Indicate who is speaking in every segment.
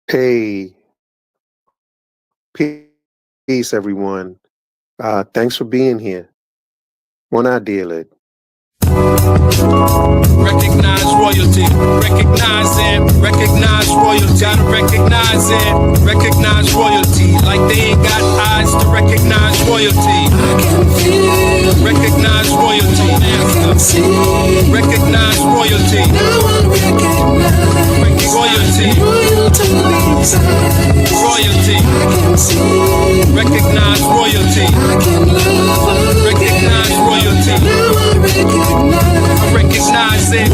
Speaker 1: Hey, peace, everyone. Thanks for being here. Buona deal.
Speaker 2: Recognize royalty, recognize it, recognize royalty, gotta recognize it, recognize royalty, like they ain't got eyes to recognize royalty. I can feel, recognize royalty, I can see, recognize royalty, now I recognize royalty, royalty, I can see, recognize royalty, I can love, recognize royalty, now I recognize it. I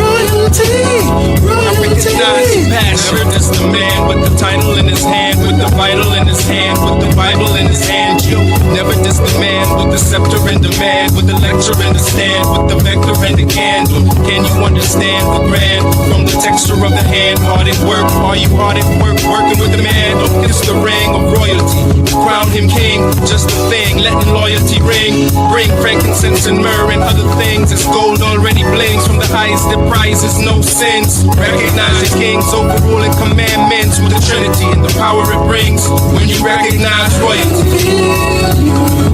Speaker 2: recognize passion. Never just the man with the title in his hand, with the vital in his hand, with the Bible in his hand. You never just the man with the scepter and the man, with the lecture and the stand, with the vector and the candle. Can you understand the grand from the texture of the hand? Hard at work, are you hard at work? Working with the man, it's the ring of royalty. Crown him king, just a thing, letting loyalty ring. Bring frankincense and myrrh and other things. It's gold already blings from the highest that prizes no sins. Recognize the king's overruling commandments with the Trinity and the power it brings when you recognize royalty.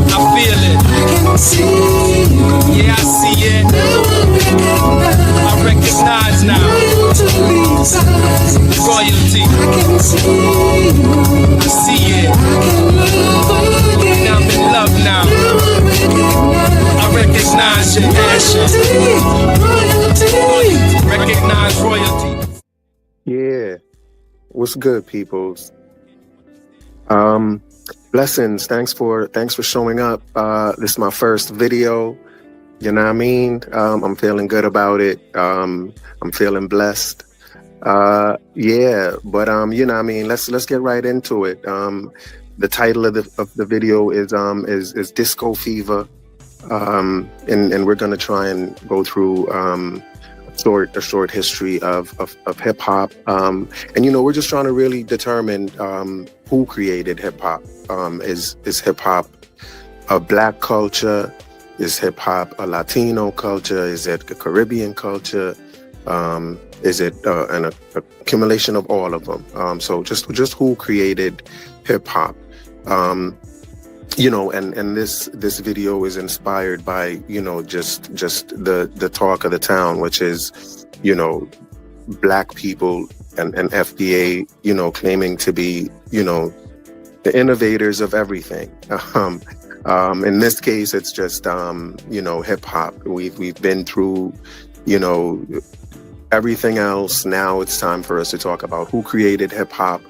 Speaker 2: I feel it. Yeah, I see it. I recognize now. Royalty. I see it. Now I'm in love now. I recognize your passion. Recognize royalty.
Speaker 1: Yeah, what's good, peoples? Blessings. Thanks for showing up. This is my first video. You know what I mean? I'm feeling good about it. I'm feeling blessed. Yeah, but you know what I mean? Let's get right into it. The title of the video is Disco Fever. And we're gonna try and go through a short history of hip hop. And you know, we're just trying to really determine who created hip hop. Is hip hop a Black culture? Is hip hop a Latino culture? Is it a Caribbean culture? Is it an accumulation of all of them? So just who created hip hop? You know, and this video is inspired by, you know, just the talk of the town, which is, you know, Black people and FBA, you know, claiming to be, you know, the innovators of everything. In this case, it's just you know, hip hop. We've been through, you know, everything else. Now it's time for us to talk about who created hip hop.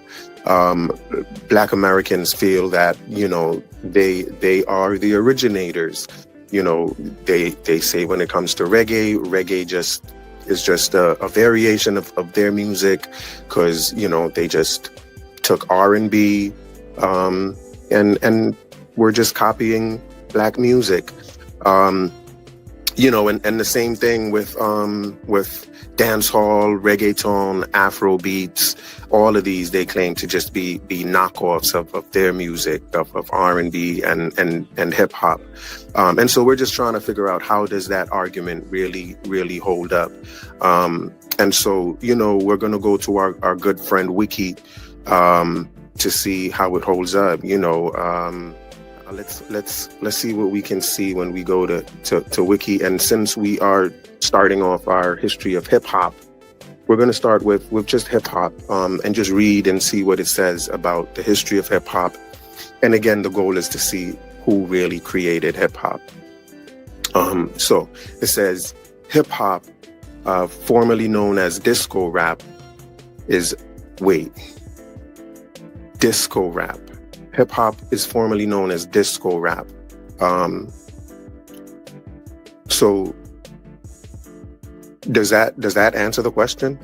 Speaker 1: Black Americans feel that, you know, they are the originators. You know, they say when it comes to reggae is just a variation of their music, because, you know, they just took R&B and we're just copying Black music. You know, and the same thing with dancehall, reggaeton, Afro beats. All of these, they claim to just be knockoffs of their music, of R&B and hip hop. And so we're just trying to figure out, how does that argument really hold up? And so, you know, we're going to go to our good friend Wiki to see how it holds up. You know, let's see what we can see when we go to Wiki. And since we are starting off our history of hip hop, we're going to start with just hip hop and just read and see what it says about the history of hip hop. And again, the goal is to see who really created hip hop. So it says hip hop, formerly known as disco rap, disco rap. Hip hop is formerly known as disco rap. So does that answer the question?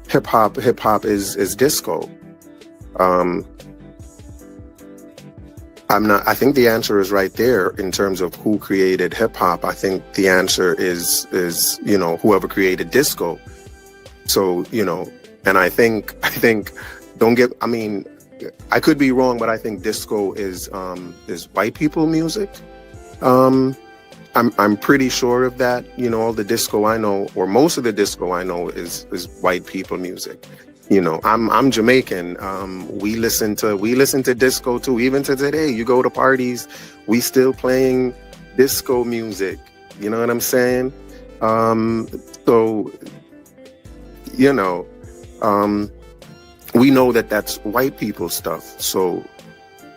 Speaker 1: Hip hop is disco. I think the answer is right there in terms of who created hip hop. I think the answer is, you know, whoever created disco. So, you know, and I think I mean, I could be wrong, but I think disco is white people music. I'm pretty sure of that. You know, all the disco I know, or most of the disco I know, is white people music. You know, I'm Jamaican. We listen to disco too. Even to today, you go to parties, we still playing disco music. You know what I'm saying? So you know, we know that that's white people stuff. So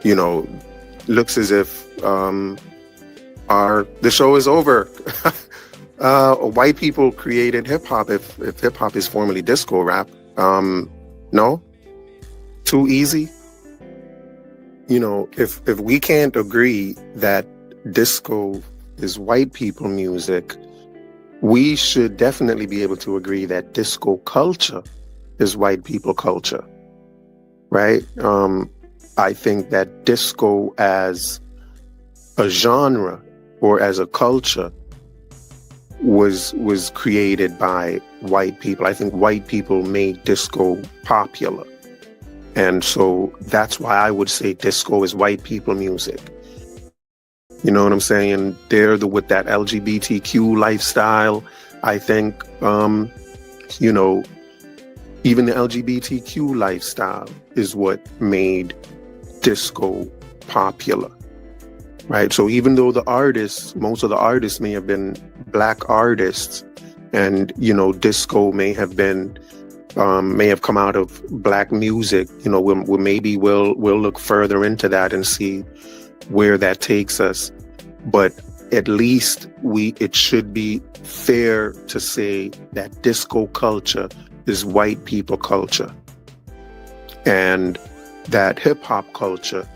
Speaker 1: you know, looks as if the show is over. White people created hip hop. If hip hop is formerly disco rap. No, too easy. You know, if we can't agree that disco is white people music, we should definitely be able to agree that disco culture is white people culture, right? I think that disco as a genre or as a culture was created by white people. I think white people made disco popular. And so that's why I would say disco is white people music. You know what I'm saying? They're with that LGBTQ lifestyle. I think, you know, even the LGBTQ lifestyle is what made disco popular. Right. So even though most of the artists may have been Black artists, and, you know, disco may have come out of Black music, you know, we'll look further into that and see where that takes us. But at least it should be fair to say that disco culture is white people culture, and that hip hop culture,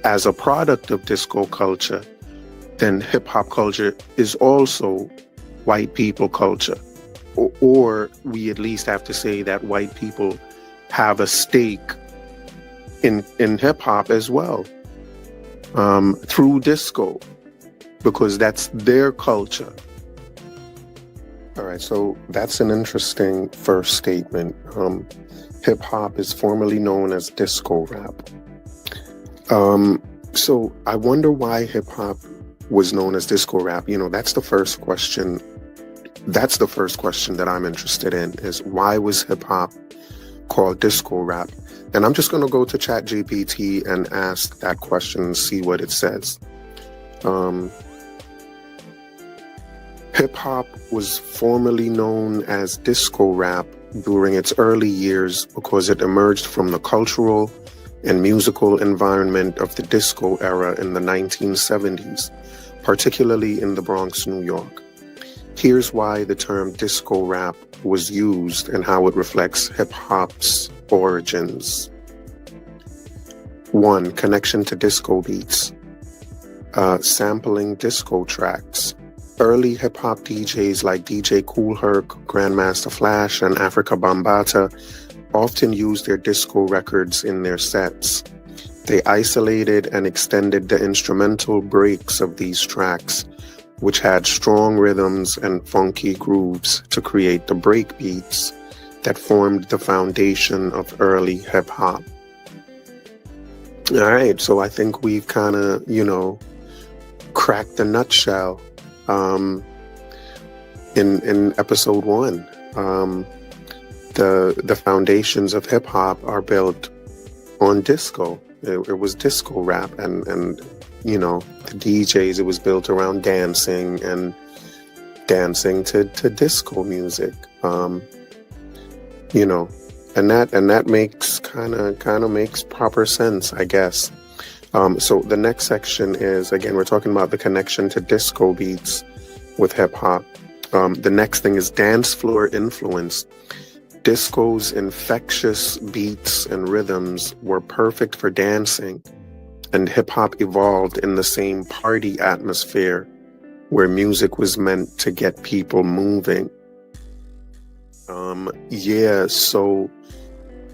Speaker 1: as a product of disco culture, then hip hop culture is also white people culture. Or we at least have to say that white people have a stake in hip hop as well, through disco, because that's their culture. All right, so that's an interesting first statement. Hip hop is formerly known as disco rap. So I wonder why hip hop was known as disco rap. You know, that's the first question. That's the first question that I'm interested in, is why was hip hop called disco rap? And I'm just going to go to ChatGPT and ask that question and see what it says. Hip hop was formerly known as disco rap during its early years because it emerged from the cultural and musical environment of the disco era in the 1970s, particularly in the Bronx, New York. Here's why the term disco rap was used and how it reflects hip-hop's origins. 1. Connection to disco beats. Sampling disco tracks. Early hip-hop DJs like DJ Kool Herc, Grandmaster Flash, and Africa Bambaataa often used their disco records in their sets. They isolated and extended the instrumental breaks of these tracks, which had strong rhythms and funky grooves, to create the break beats that formed the foundation of early hip hop. All right, so I think we've kind of, you know, cracked the nutshell in episode 1. The foundations of hip hop are built on disco. It was disco rap, and you know, the DJs, it was built around dancing and dancing to disco music. You know, and that makes kind of makes proper sense, I guess. So the next section is, again, we're talking about the connection to disco beats with hip hop. The next thing is dance floor influence. Disco's infectious beats and rhythms were perfect for dancing, and hip hop evolved in the same party atmosphere where music was meant to get people moving. So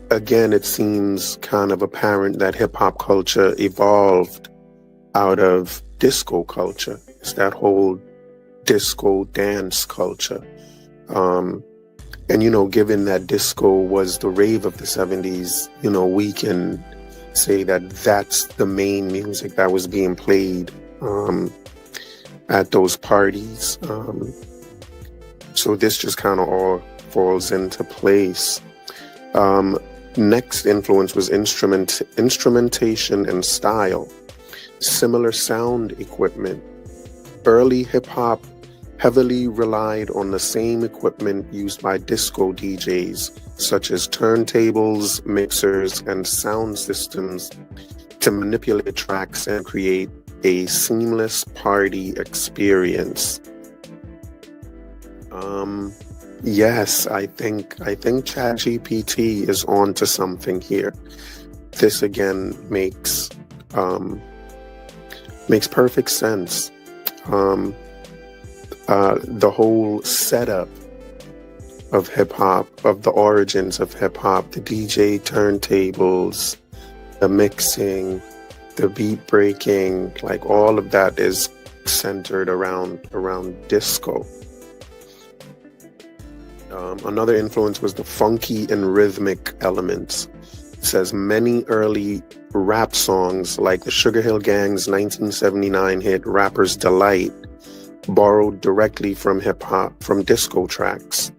Speaker 1: again, it seems kind of apparent that hip hop culture evolved out of disco culture. It's that whole disco dance culture. And, you know, given that disco was the rave of the 70s, you know, we can say that that's the main music that was being played at those parties. So this just kind of all falls into place. Next influence was instrumentation and style. Similar sound equipment. Early hip-hop heavily relied on the same equipment used by disco DJs, such as turntables, mixers, and sound systems to manipulate tracks and create a seamless party experience. Yes, I think ChatGPT is on to something here. This again makes perfect sense. The whole setup of hip hop, of the origins of hip hop, the DJ turntables, the mixing, the beat breaking, like all of that is centered around disco. Another influence was the funky and rhythmic elements. It says many early rap songs, like the Sugar Hill Gang's 1979 hit Rapper's Delight, borrowed directly from hip-hop, from disco tracks.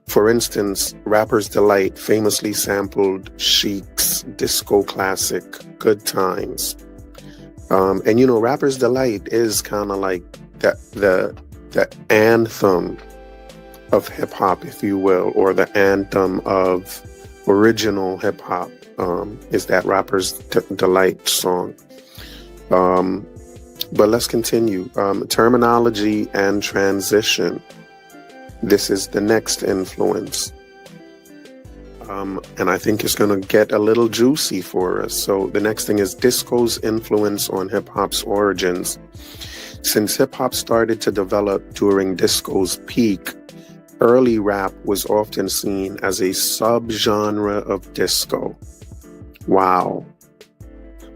Speaker 1: For instance, Rapper's Delight famously sampled Chic's disco classic, Good Times. And you know, Rapper's Delight is kind of like the anthem of hip-hop, if you will, or the anthem of original hip-hop, is that Rapper's Delight song. But let's continue. Terminology and transition. This is the next influence. And I think it's going to get a little juicy for us. So the next thing is disco's influence on hip-hop's origins. Since hip-hop started to develop during disco's peak, early rap was often seen as a subgenre of disco. Wow.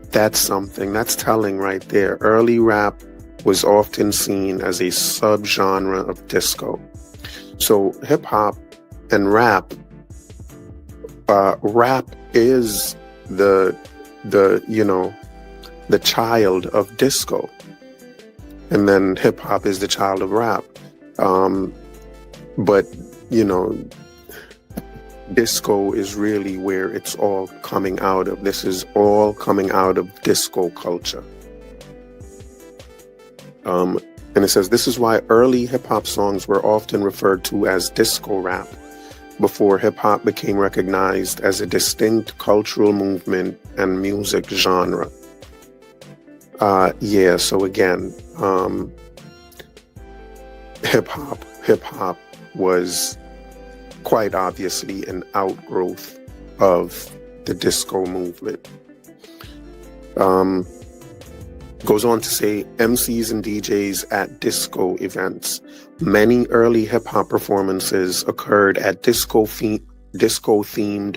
Speaker 1: That's something. That's telling right there. Early rap was often seen as a subgenre of disco. So hip hop and rap is the child of disco. And then hip hop is the child of rap. But, you know, disco is really where it's all coming out of. This is all coming out of disco culture. And it says, this is why early hip-hop songs were often referred to as disco rap, before hip-hop became recognized as a distinct cultural movement and music genre. So again, hip-hop was quite obviously an outgrowth of the disco movement. Goes on to say, MCs and DJs at disco events. Many early hip-hop performances occurred at disco-themed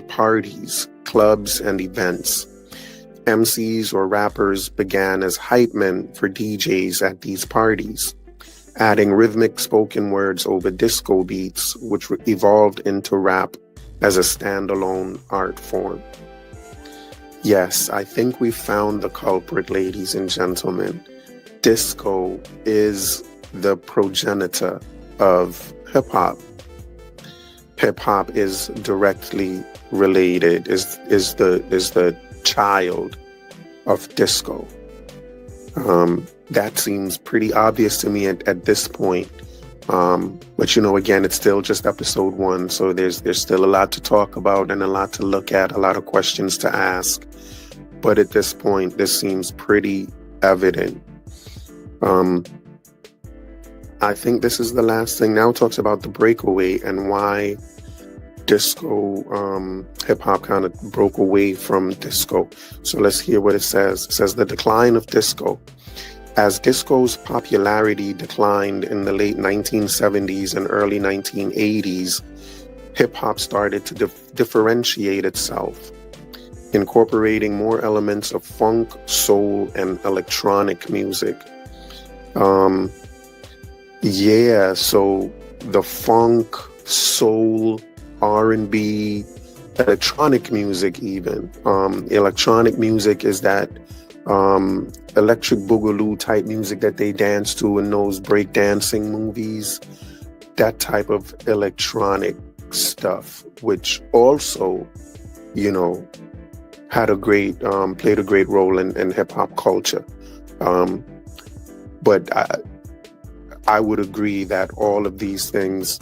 Speaker 1: parties, clubs, and events. MCs or rappers began as hype men for DJs at these parties, adding rhythmic spoken words over disco beats, which evolved into rap as a standalone art form. Yes, I think we found the culprit, ladies and gentlemen. Disco is the progenitor of hip-hop. Hip-hop is directly related, is the child of disco. That seems pretty obvious to me at this point. But you know, again, it's still just episode 1, so there's still a lot to talk about and a lot to look at, a lot of questions to ask. But at this point, this seems pretty evident. I think this is the last thing. Now it talks about the breakaway and why disco, hip-hop kind of broke away from disco. So let's hear what it says. It says, the decline of disco. As disco's popularity declined in the late 1970s and early 1980s, hip-hop started to differentiate itself, incorporating more elements of funk, soul, and electronic music. So the funk, soul, R&B, electronic music even. Electronic music is that electric boogaloo type music that they dance to in those breakdancing movies. That type of electronic stuff, which also, you know, had a great, played a great role in hip hop culture. But I would agree that all of these things,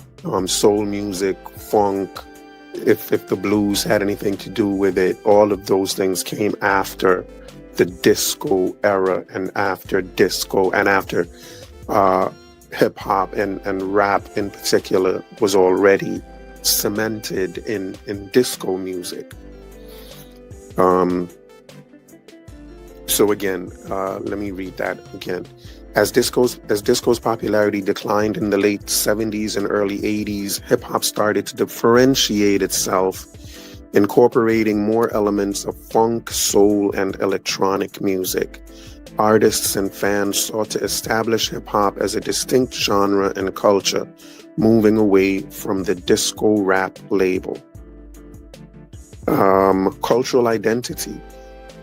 Speaker 1: soul music, funk, if the blues had anything to do with it, all of those things came after the disco era and after disco and after hip hop and rap in particular was already cemented in disco music. So again, let me read that again. As disco's popularity declined in the late 70s and early 80s, hip hop started to differentiate itself, incorporating more elements of funk, soul, and electronic music. Artists and fans sought to establish hip hop as a distinct genre and culture, moving away from the disco rap label. Cultural identity.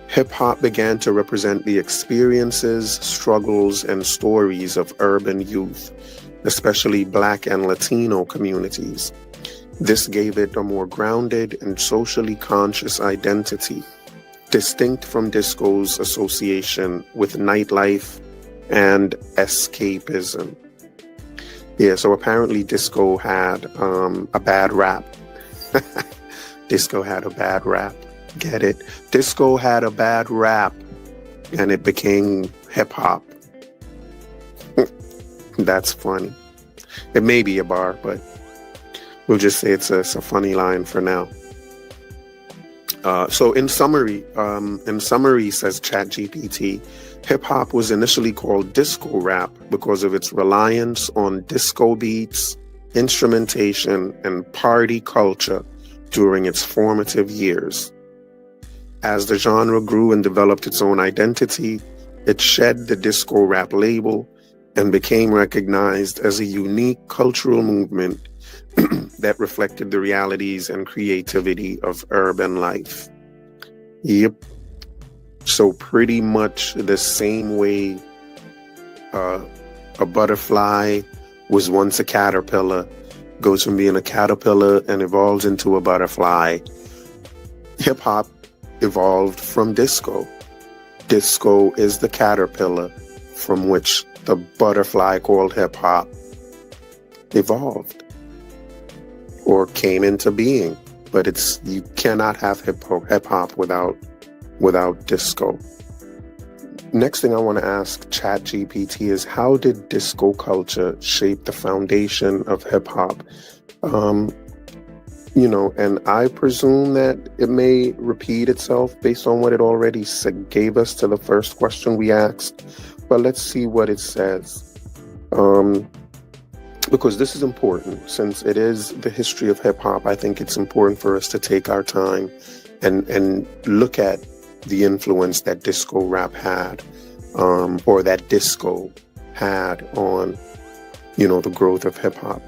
Speaker 1: Hip hop began to represent the experiences, struggles, and stories of urban youth, especially Black and Latino communities. This gave it a more grounded and socially conscious identity, distinct from disco's association with nightlife and escapism. Yeah, so apparently disco had a bad rap. Disco had a bad rap. Get it? Disco had a bad rap and it became hip hop. That's funny. It may be a bar, but we'll just say it's a funny line for now. So in summary, says ChatGPT, hip hop was initially called disco rap because of its reliance on disco beats, instrumentation, and party culture during its formative years. As the genre grew and developed its own identity, it shed the disco rap label and became recognized as a unique cultural movement that reflected the realities and creativity of urban life. Yep. So pretty much the same way a butterfly was once a caterpillar, goes from being a caterpillar and evolves into a butterfly. Hip hop evolved from disco. Disco is the caterpillar from which the butterfly called hip hop evolved or came into being. But you cannot have hip hop without disco. Next thing I want to ask ChatGPT is, how did disco culture shape the foundation of hip hop? And I presume that it may repeat itself based on what it already gave us to the first question we asked. But let's see what it says. Because this is important, since it is the history of hip hop. I think it's important for us to take our time and look at the influence that disco rap had, or that disco had on, the growth of hip hop.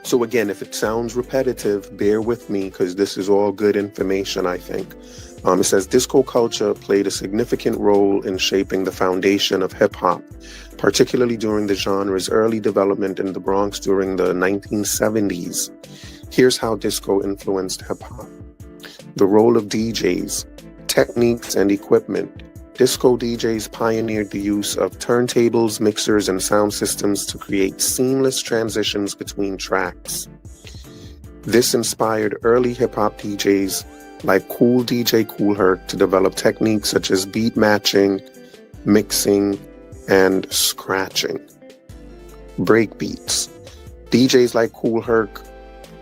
Speaker 1: So again, if it sounds repetitive, bear with me, because this is all good information, I think. It says disco culture played a significant role in shaping the foundation of hip hop, particularly during the genre's early development in the Bronx during the 1970s. Here's how disco influenced hip hop. The role of DJs, techniques, and equipment. Disco DJs pioneered the use of turntables, mixers, and sound systems to create seamless transitions between tracks. This inspired early hip-hop DJs like DJ Kool Herc to develop techniques such as beat matching, mixing, and scratching. Breakbeats. DJs like Kool Herc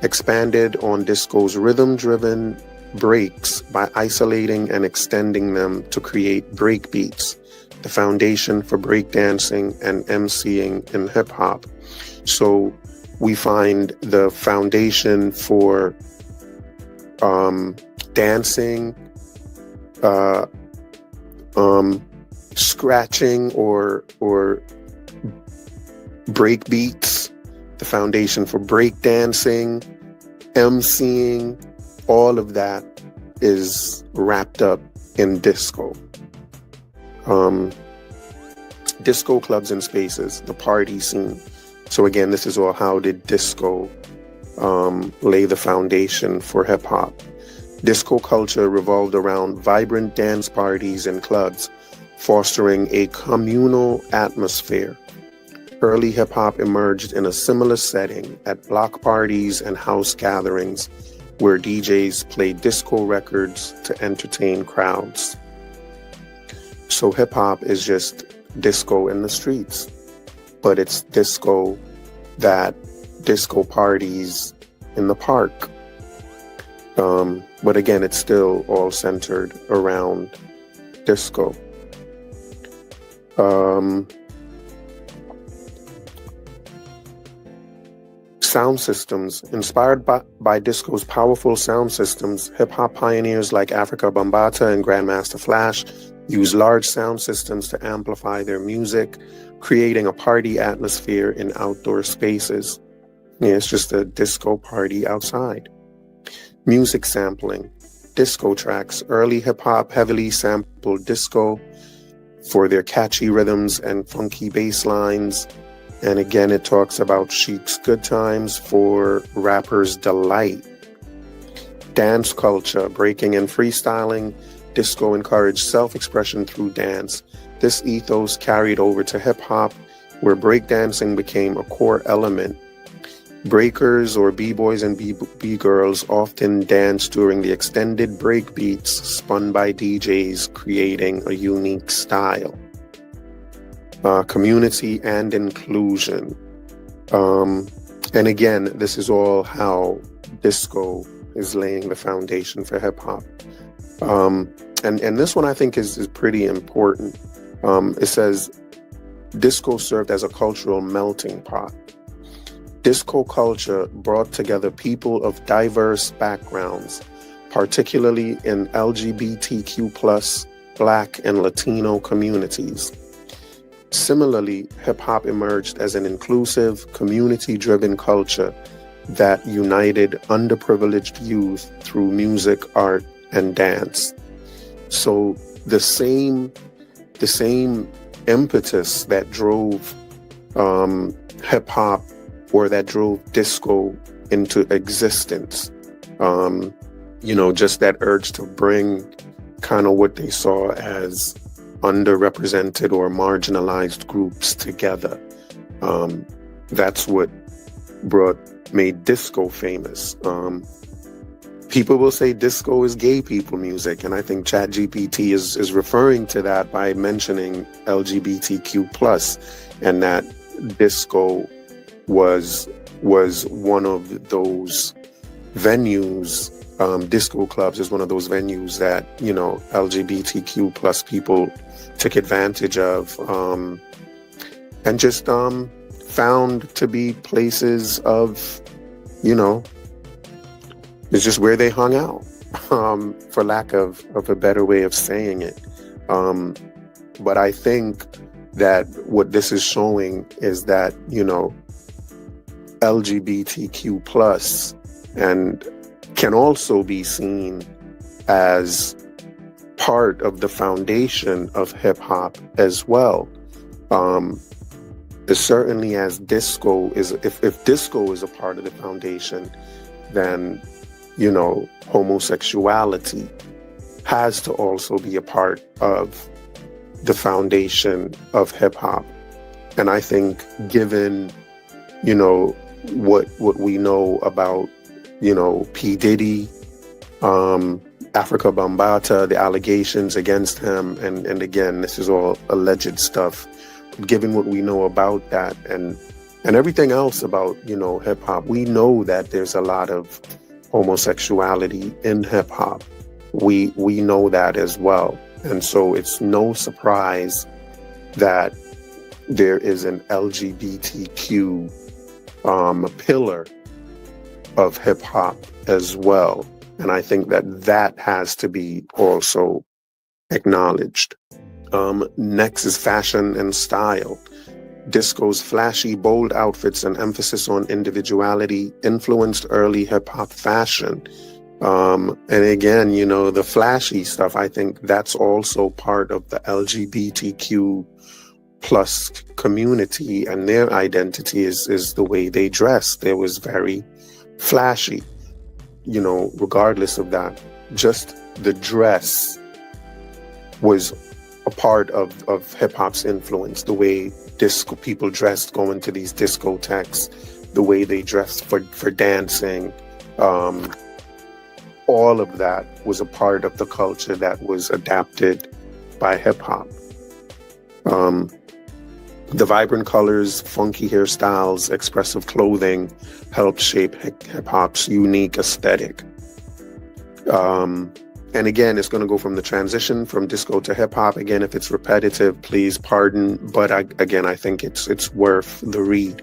Speaker 1: expanded on disco's rhythm-driven breaks by isolating and extending them to create breakbeats, the foundation for breakdancing and MCing in hip hop. So we find the foundation for dancing, scratching or breakbeats, the foundation for breakdancing, MCing. All of that is wrapped up in disco. Disco clubs and spaces, the party scene. So again, this is all how did disco lay the foundation for hip hop. Disco culture revolved around vibrant dance parties and clubs, fostering a communal atmosphere. Early hip hop emerged in a similar setting at block parties and house gatherings where DJs played disco records to entertain crowds. So hip hop is just disco in the streets, but it's disco parties in the park. But again, it's still all centered around disco. Sound systems. Inspired by disco's powerful sound systems, hip-hop pioneers like Africa Bambaataa and Grandmaster Flash used large sound systems to amplify their music, creating a party atmosphere in outdoor spaces. Yeah, it's just a disco party outside. Music sampling. Disco tracks. Early hip-hop heavily sampled disco for their catchy rhythms and funky bass lines. And again, it talks about Chic's Good Times for rappers' delight. Dance culture. Breaking and freestyling. Disco encouraged self-expression through dance. This ethos carried over to hip-hop, where breakdancing became a core element. Breakers or b-boys and b-girls often dance during the extended break beats spun by DJs, creating a unique style. Community and inclusion. And again, this is all how disco is laying the foundation for hip-hop. And this one I think is pretty important. It says, disco served as a cultural melting pot. Disco culture brought together people of diverse backgrounds, particularly in LGBTQ+, Black and Latino communities. Similarly, hip-hop emerged as an inclusive, community-driven culture that united underprivileged youth through music, art, and dance. So the same impetus that drove hip-hop or that drove disco into existence, just that urge to bring kind of what they saw as underrepresented or marginalized groups together. That's what made disco famous. People will say disco is gay people music, and I think ChatGPT is referring to that by mentioning LGBTQ+, and that disco was one of those venues. Disco clubs is one of those venues that, LGBTQ+ people took advantage of, and just found to be places of, it's just where they hung out, for lack of a better way of saying it. But I think that what this is showing is that, LGBTQ+ and can also be seen as part of the foundation of hip hop as well. Certainly as disco is, if disco is a part of the foundation, then, homosexuality has to also be a part of the foundation of hip hop. And I think given, what we know about, P. Diddy, Africa Bambaataa, the allegations against him, and again, this is all alleged stuff. Given what we know about that and everything else about, hip hop, we know that there's a lot of homosexuality in hip hop. We know that as well. And so it's no surprise that there is an LGBTQ pillar of hip hop as well. And I think that has to be also acknowledged. Next is fashion and style. Disco's flashy, bold outfits and emphasis on individuality influenced early hip hop fashion. And again, the flashy stuff, I think that's also part of the LGBTQ plus community and their identity is the way they dressed. It was very flashy, you know, regardless of that. Just the dress was a part of hip hop's influence. The way disco people dressed going to these discotheques, the way they dressed for dancing, all of that was a part of the culture that was adapted by hip hop. The vibrant colors, funky hairstyles, expressive clothing helped shape hip hop's unique aesthetic. And again, it's going to go from the transition from disco to hip hop. Again, if it's repetitive, please pardon. But I think it's worth the read.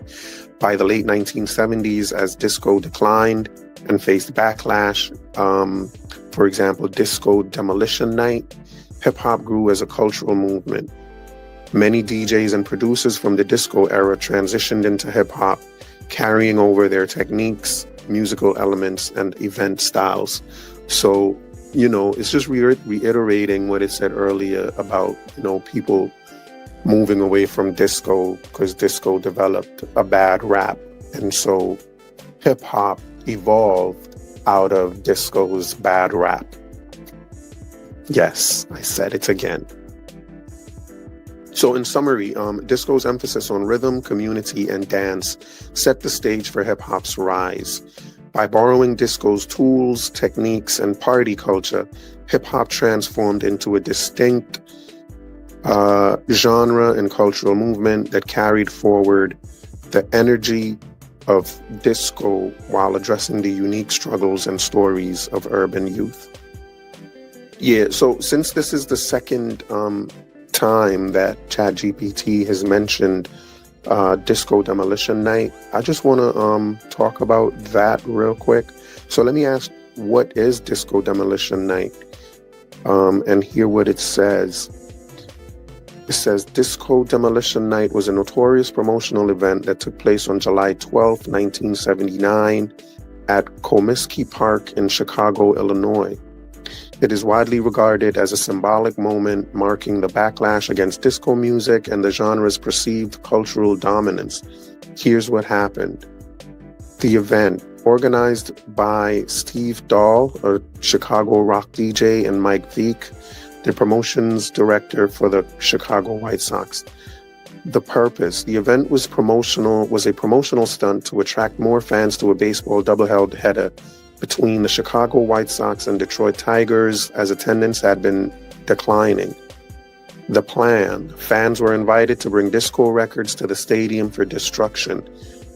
Speaker 1: By the late 1970s, as disco declined and faced backlash, for example, Disco Demolition Night, hip hop grew as a cultural movement. Many DJs and producers from the disco era transitioned into hip hop, carrying over their techniques, musical elements, and event styles. So, you know, it's just reiterating what it said earlier about, you know, people moving away from disco because disco developed a bad rap. And so hip hop evolved out of disco's bad rap. Yes, I said it again. So in summary, disco's emphasis on rhythm, community, and dance set the stage for hip hop's rise. By borrowing disco's tools, techniques, and party culture, hip hop transformed into a distinct genre and cultural movement that carried forward the energy of disco while addressing the unique struggles and stories of urban youth. Yeah, so since this is the second time that ChatGPT has mentioned Disco Demolition Night, I just want to talk about that real quick. So let me ask, what is Disco Demolition Night? And hear what it says. It says, Disco Demolition Night was a notorious promotional event that took place on July 12, 1979 at Comiskey Park in Chicago, Illinois. It is widely regarded as a symbolic moment marking the backlash against disco music and the genre's perceived cultural dominance. Here's what happened. The event, organized by Steve Dahl, a Chicago rock DJ, and Mike Veek, the promotions director for the Chicago White Sox. The purpose, the event was a promotional stunt to attract more fans to a baseball doubleheader between the Chicago White Sox and Detroit Tigers, as attendance had been declining. The plan, fans were invited to bring disco records to the stadium for destruction.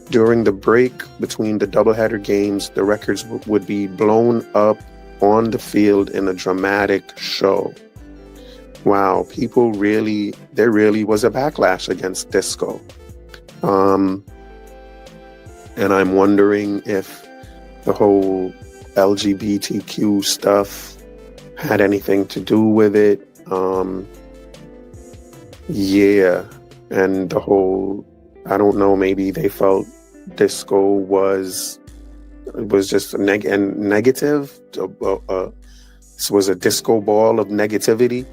Speaker 1: During the break between the doubleheader games, the records would be blown up on the field in a dramatic show. Wow, there really was a backlash against disco. And I'm wondering if the whole LGBTQ stuff had anything to do with it. Yeah, and the whole, I don't know, maybe they felt disco was just negative. This was a disco ball of negativity,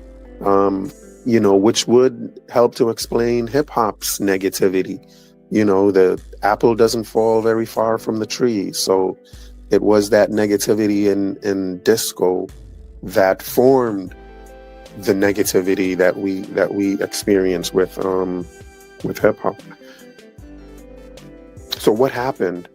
Speaker 1: you know, which would help to explain hip hop's negativity. You know, the apple doesn't fall very far from the tree. So it was that negativity in disco that formed the negativity that we experience with hip hop. So what happened?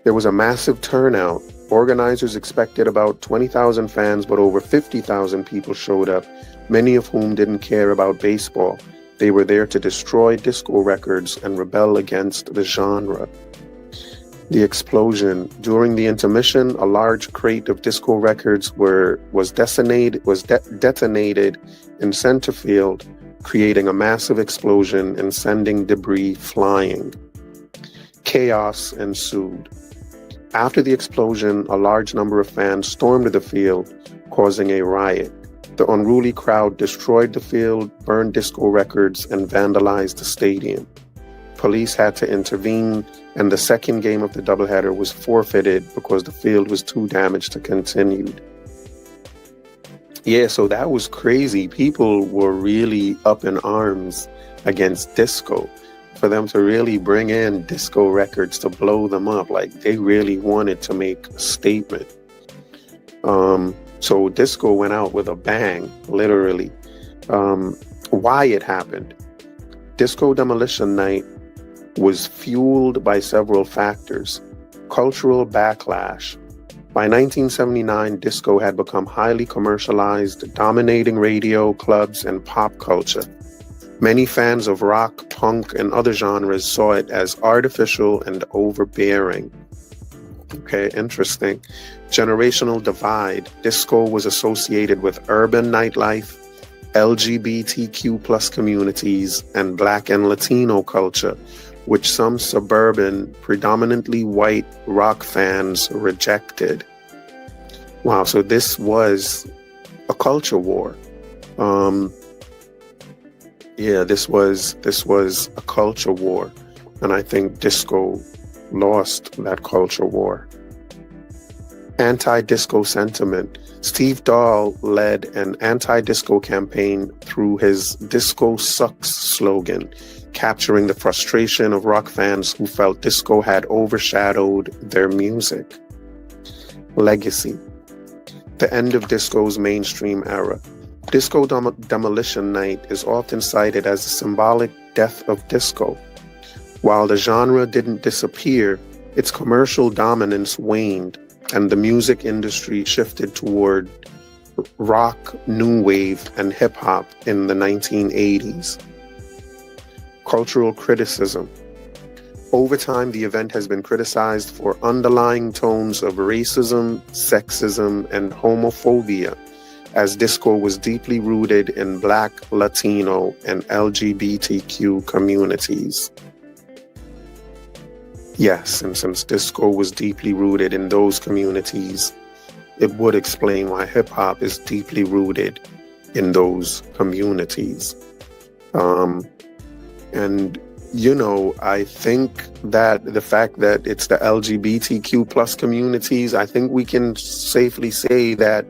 Speaker 1: There was a massive turnout. Organizers expected about 20,000 fans, but over 50,000 people showed up, many of whom didn't care about baseball. They were there to destroy disco records and rebel against the genre. The explosion. During the intermission, a large crate of disco records was detonated in center field, creating a massive explosion and sending debris flying. Chaos ensued. After the explosion, a large number of fans stormed the field, causing a riot. The unruly crowd destroyed the field, burned disco records, and vandalized the stadium. Police had to intervene, and the second game of the doubleheader was forfeited because the field was too damaged to continue. Yeah, so that was crazy. People were really up in arms against disco, for them to really bring in disco records to blow them up. Like, they really wanted to make a statement. So disco went out with a bang, literally. Why it happened? Disco Demolition Night was fueled by several factors. Cultural backlash. By 1979, disco had become highly commercialized, dominating radio, clubs, and pop culture. Many fans of rock, punk, and other genres saw it as artificial and overbearing. Okay, interesting. Generational divide. Disco was associated with urban nightlife, LGBTQ plus communities, and Black and Latino culture, which some suburban, predominantly white rock fans rejected. Wow, so this was a culture war. This was a culture war, and I think disco lost that culture war. Anti-disco sentiment. Steve Dahl led an anti-disco campaign through his "Disco Sucks" slogan, capturing the frustration of rock fans who felt disco had overshadowed their music. Legacy. The end of disco's mainstream era. Disco Demolition Night is often cited as a symbolic death of disco. While the genre didn't disappear, its commercial dominance waned, and the music industry shifted toward rock, new wave, and hip-hop in the 1980s. Cultural criticism. Over time, the event has been criticized for underlying tones of racism, sexism, and homophobia, as disco was deeply rooted in Black, Latino, and LGBTQ communities. Yes, and since disco was deeply rooted in those communities, it would explain why hip-hop is deeply rooted in those communities. And, you know, I think that the fact that it's the LGBTQ plus communities, I think we can safely say that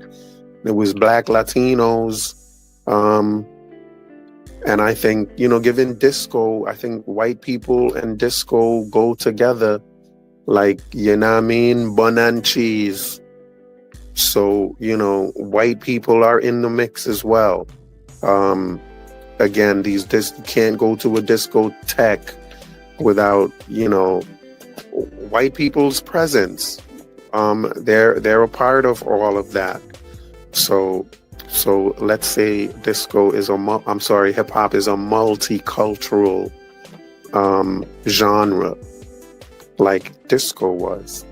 Speaker 1: it was Black, Latinos, and I think, you know, given disco, I think white people and disco go together like, you know what I mean, bun and cheese. So, you know, white people are in the mix as well. Again, you can't go to a discotheque without, you know, white people's presence. They're a part of all of that. So let's say hip hop is a multicultural genre, like disco was.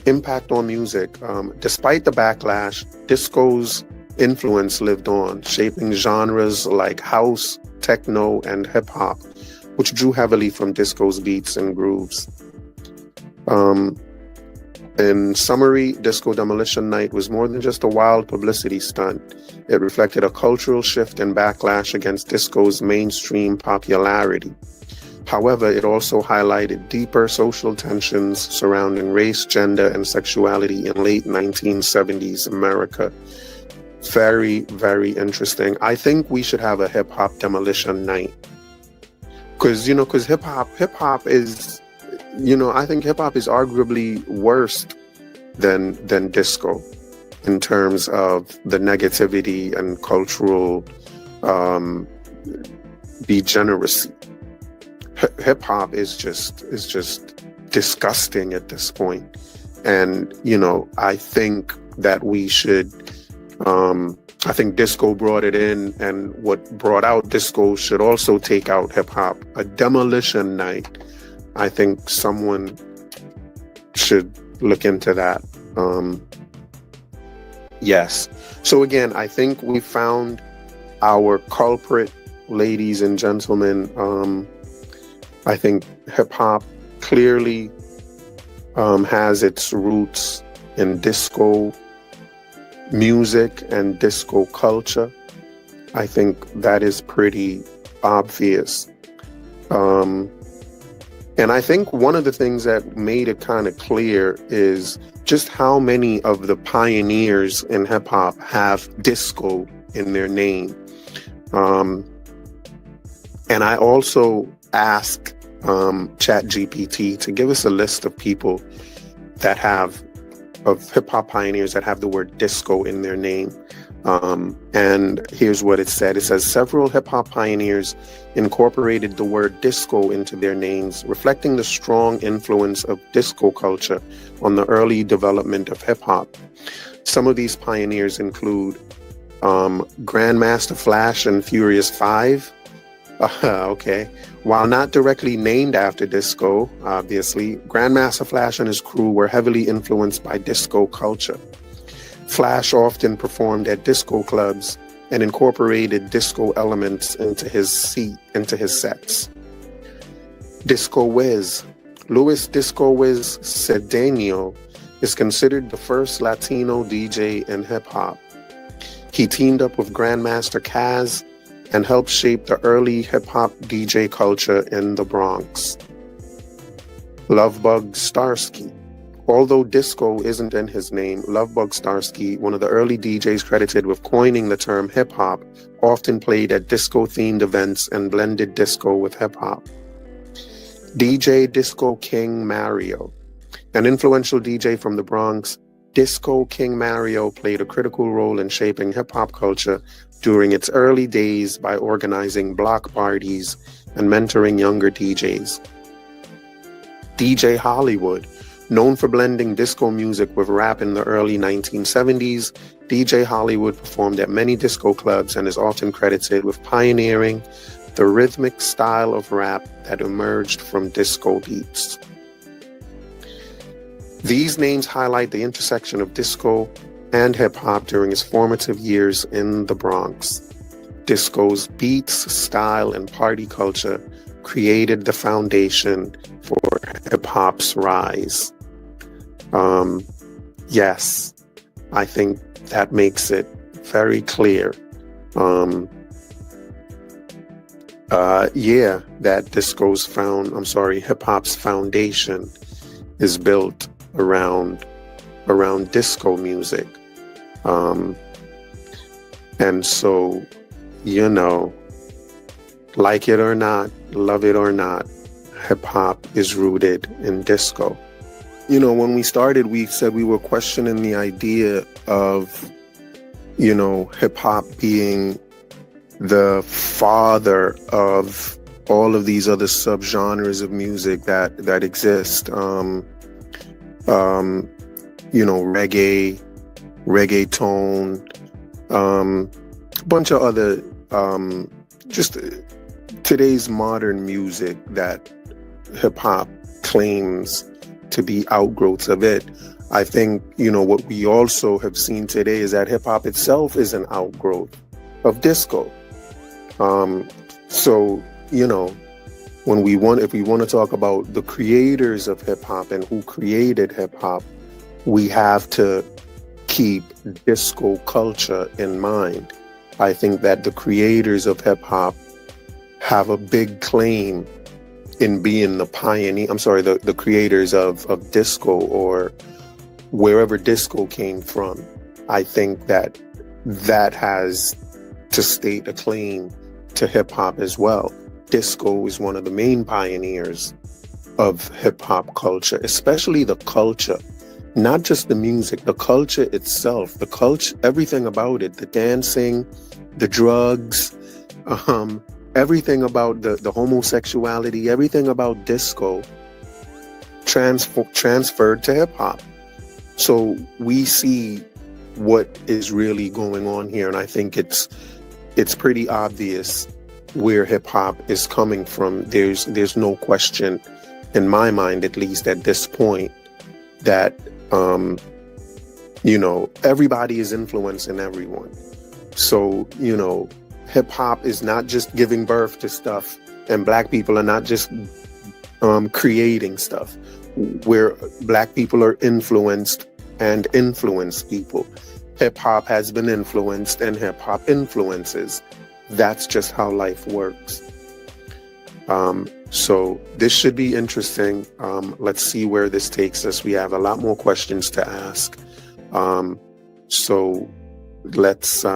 Speaker 1: Impact on music. Despite the backlash, disco's influence lived on, shaping genres like house, techno, and hip hop, which drew heavily from disco's beats and grooves. In summary, Disco Demolition Night was more than just a wild publicity stunt. It reflected a cultural shift and backlash against disco's mainstream popularity. However, it also highlighted deeper social tensions surrounding race, gender, and sexuality in late 1970s America. Very, very interesting. I think we should have a hip-hop demolition night. Because hip-hop is, you know, I think hip-hop is arguably worse than disco in terms of the negativity and cultural degeneracy. Hip-hop is just disgusting at this point. And, you know, I think that we should, I think disco brought it in, and what brought out disco should also take out hip-hop. A demolition night. I think someone should look into that. Yes. So again, I think we found our culprit, ladies and gentlemen. I think hip hop clearly has its roots in disco music and disco culture. I think that is pretty obvious. And I think one of the things that made it kind of clear is just how many of the pioneers in hip hop have disco in their name. And I also asked ChatGPT to give us a list of people of hip hop pioneers that have the word disco in their name. And here's what it said. It says several hip hop pioneers incorporated the word disco into their names, reflecting the strong influence of disco culture on the early development of hip hop. Some of these pioneers include Grandmaster Flash and Furious 5. Okay. While not directly named after disco, obviously, Grandmaster Flash and his crew were heavily influenced by disco culture. Flash often performed at disco clubs and incorporated disco elements into his sets. Disco Wiz. Luis Disco Wiz Cedeno is considered the first Latino DJ in hip-hop. He teamed up with Grandmaster Caz and helped shape the early hip-hop DJ culture in the Bronx. Lovebug Starsky. Although disco isn't in his name, Lovebug Starsky, one of the early DJs credited with coining the term hip-hop, often played at disco-themed events and blended disco with hip-hop. DJ Disco King Mario. An influential DJ from the Bronx, Disco King Mario played a critical role in shaping hip-hop culture during its early days by organizing block parties and mentoring younger DJs. DJ Hollywood. Known for blending disco music with rap in the early 1970s, DJ Hollywood performed at many disco clubs and is often credited with pioneering the rhythmic style of rap that emerged from disco beats. These names highlight the intersection of disco and hip-hop during its formative years in the Bronx. Disco's beats, style, and party culture created the foundation for hip-hop's rise. Yes, I think that makes it very clear. That hip-hop's foundation is built around disco music. And so, like it or not, love it or not, hip-hop is rooted in disco. When we started, we said we were questioning the idea of, hip-hop being the father of all of these other subgenres of music that exist. Reggae, reggaeton, bunch of other, just today's modern music that hip-hop claims to be outgrowths of it. I think, what we also have seen today is that hip-hop itself is an outgrowth of disco. So, if we want to talk about the creators of hip-hop and who created hip-hop, we have to keep disco culture in mind. I think that the creators of hip-hop have a big claim in being the creators of disco, or wherever disco came from. I think that has to state a claim to hip-hop as well. Disco is one of the main pioneers of hip-hop culture, especially the culture, not just the music, the culture itself, everything about it, the dancing, the drugs, everything about the homosexuality, everything about disco transferred to hip-hop. So we see what is really going on here, and I think it's pretty obvious where hip-hop is coming from. There's no question, in my mind at least at this point, that everybody is influencing everyone. So, hip-hop is not just giving birth to stuff, and black people are not just creating stuff, where black people are influenced and influence people. Hip-hop has been influenced and hip-hop influences. That's just how life works. So this should be interesting. Let's see where this takes us. We have a lot more questions to ask. So let's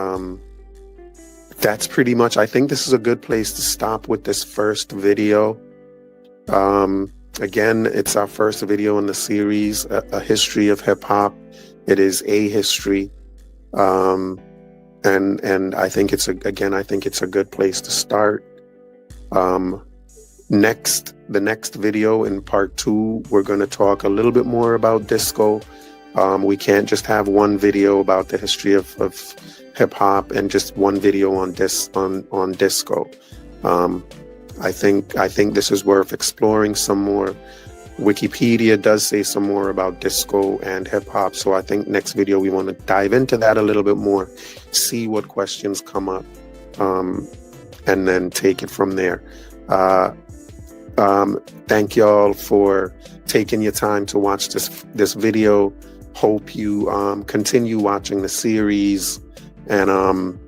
Speaker 1: that's pretty much, I think this is a good place to stop with this first video. Again, it's our first video in the series, a history of hip hop. It is a history. And I think it's I think it's a good place to start. The next video in part 2, we're going to talk a little bit more about disco. We can't just have one video about the history of hip hop and just one video on disco. I think this is worth exploring some more. Wikipedia does say some more about disco and hip hop, so I think next video we want to dive into that a little bit more, see what questions come up, and then take it from there. Thank y'all for taking your time to watch this video. Hope you continue watching the series, and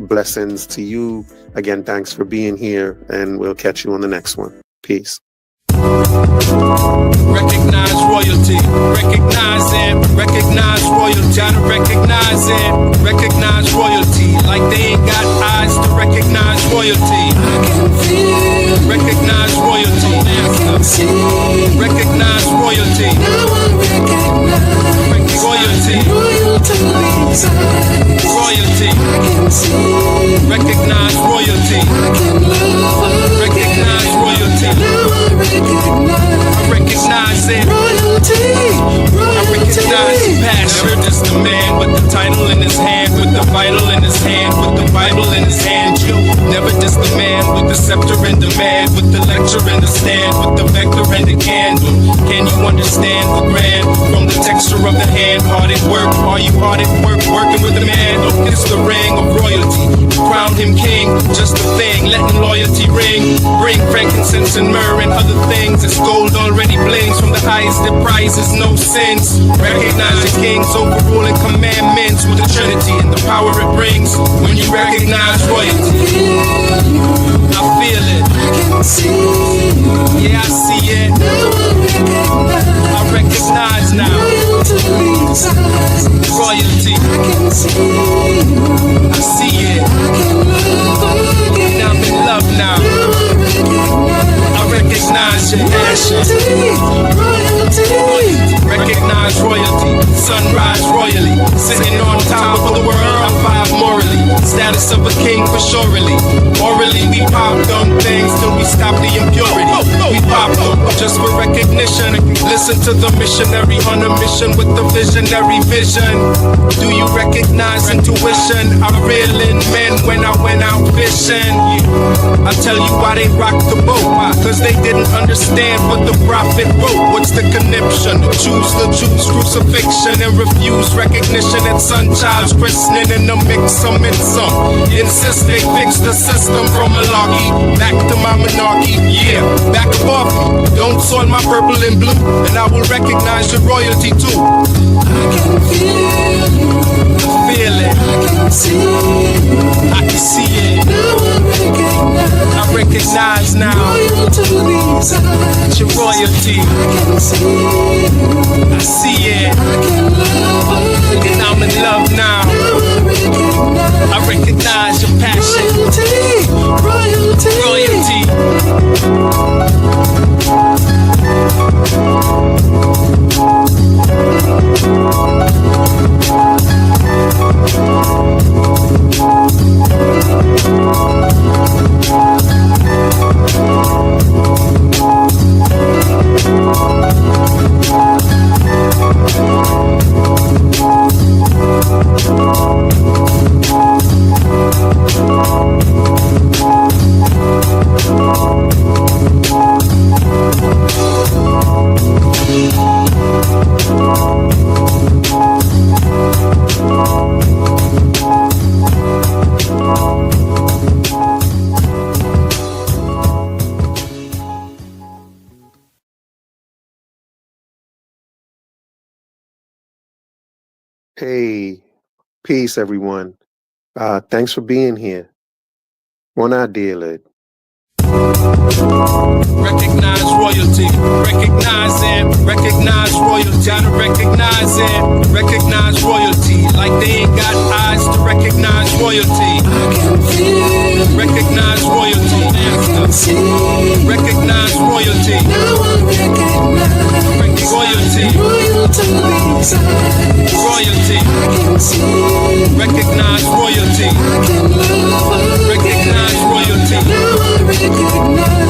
Speaker 1: blessings to you. Again, thanks for being here, and we'll catch you on the next one. Peace.
Speaker 2: Recognize royalty, recognize it, recognize royalty, gotta recognize it, recognize royalty, like they ain't got eyes to recognize royalty. I can feel, recognize royalty, I can see, recognize royalty, now I recognize royalty, royalty, I can see, recognize royalty, I can love, recognize royalty, now I recognize it. Royalty, I recognize passion. Never just a man with the title in his hand, with the vital in his hand, with the Bible in his hand. Never just a man with the scepter and demand, with the lecture and the stand, with the vector and the candle. Can you understand the grand from the texture of the hand? Hard at work, are you hard at work, working with the man? Don't kiss the ring of royalty. Crown him king, just a thing, letting loyalty ring. Bring frankincense and myrrh and other things. It's gold already blings from the highest that prizes no sins. Recognize the king's overruling commandments with the Trinity and the power it brings. When you recognize royalty, I feel it. I can see it. Yeah, I see it. I recognize now. Royalty. I can see it. I see it. Now I'm in love now. I recognize your passion. Recognize royalty. Sunrise royally. Sitting on top of the world. I'm five morally. Status of a king for surely. Orally we pop them things till we stop the impurity. We pop them just for recognition. Listen to the missionary on a mission with the visionary vision. Do you recognize intuition? I reel in men when I went out fishing. I tell you why they rocked the boat. Cause they didn't understand what the prophet wrote. What's the conniption? Choose the Jews crucifixion and refuse recognition at son child's christening in the mix of some. Insist they fix the system from malarkey back to my monarchy. Yeah, back above me. Don't soil my purple and blue, and I will recognize your royalty too. I can feel you. I feel it. I can see it. I can see it. Now I recognize now. Your royalty. I can see it. I see it. I can love. And I'm in love now. I recognize your passion. Royalty.
Speaker 1: Hey, peace, everyone. Thanks for being here. One idea,
Speaker 2: Recognize royalty. Recognize royalty. Gotta recognize it. Recognize royalty. Like they ain't got eyes to recognize royalty.
Speaker 3: I can feel.
Speaker 2: Recognize royalty.
Speaker 3: I can see.
Speaker 2: Recognize royalty.
Speaker 3: Now I recognize
Speaker 2: royalty.
Speaker 3: Royalty's eyes.
Speaker 2: Royalty.
Speaker 3: I can see.
Speaker 2: Recognize royalty.
Speaker 3: I can love.
Speaker 2: Recognize royalty.
Speaker 3: Now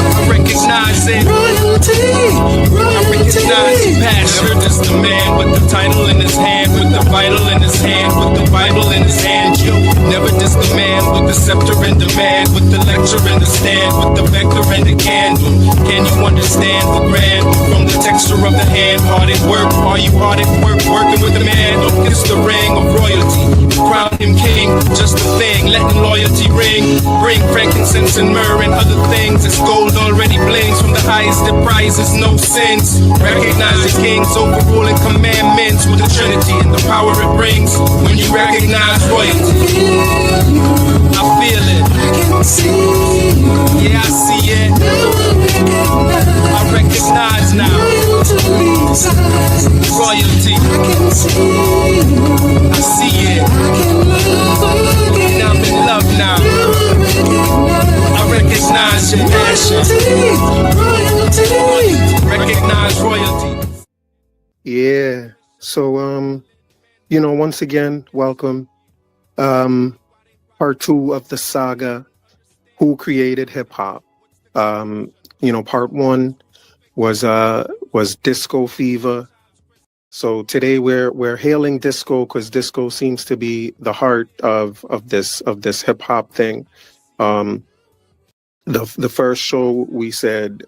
Speaker 3: I
Speaker 2: recognize it.
Speaker 3: Royalty.
Speaker 2: I recognize passion. Just the man with the title in his hand, with the vital in his hand, with the Bible in his hand. Yo, never just the man with the scepter and demand, with the lecture and the stand, with the vector and the candle. Can you understand the grand from the texture of the hand? Hard at work, are you hard at work? Working with the man, don't kiss the ring of royalty. Crown him king, just a thing, letting loyalty ring. Bring frankincense and myrrh and other things. It's gold already blings from the highest of prizes, no sins. Recognize the king's overruling commandments with the Trinity and the power it brings. When you recognize royalty, I feel it.
Speaker 3: I can see.
Speaker 2: Yeah, I see it. I recognize now.
Speaker 3: Royalty's eyes.
Speaker 2: Royalty.
Speaker 3: I can see.
Speaker 2: I see it.
Speaker 3: I can love again.
Speaker 2: Now I'm in love now. I recognize your passion.
Speaker 3: Royalty.
Speaker 2: Recognize royalty.
Speaker 1: Yeah. So, once again, welcome. Part 2 of the saga, Who Created Hip Hop. Part 1 was Disco Fever. So today we're hailing disco because disco seems to be the heart of this hip hop thing. The first show we said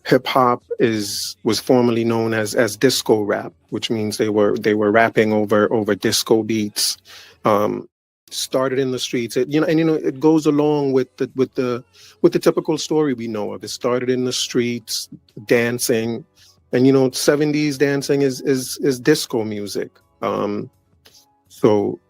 Speaker 1: hip hop was formerly known as disco rap, which means they were rapping over disco beats. Started in the streets. It goes along with the typical story we know of. It started in the streets, dancing, and 70s dancing is disco music. So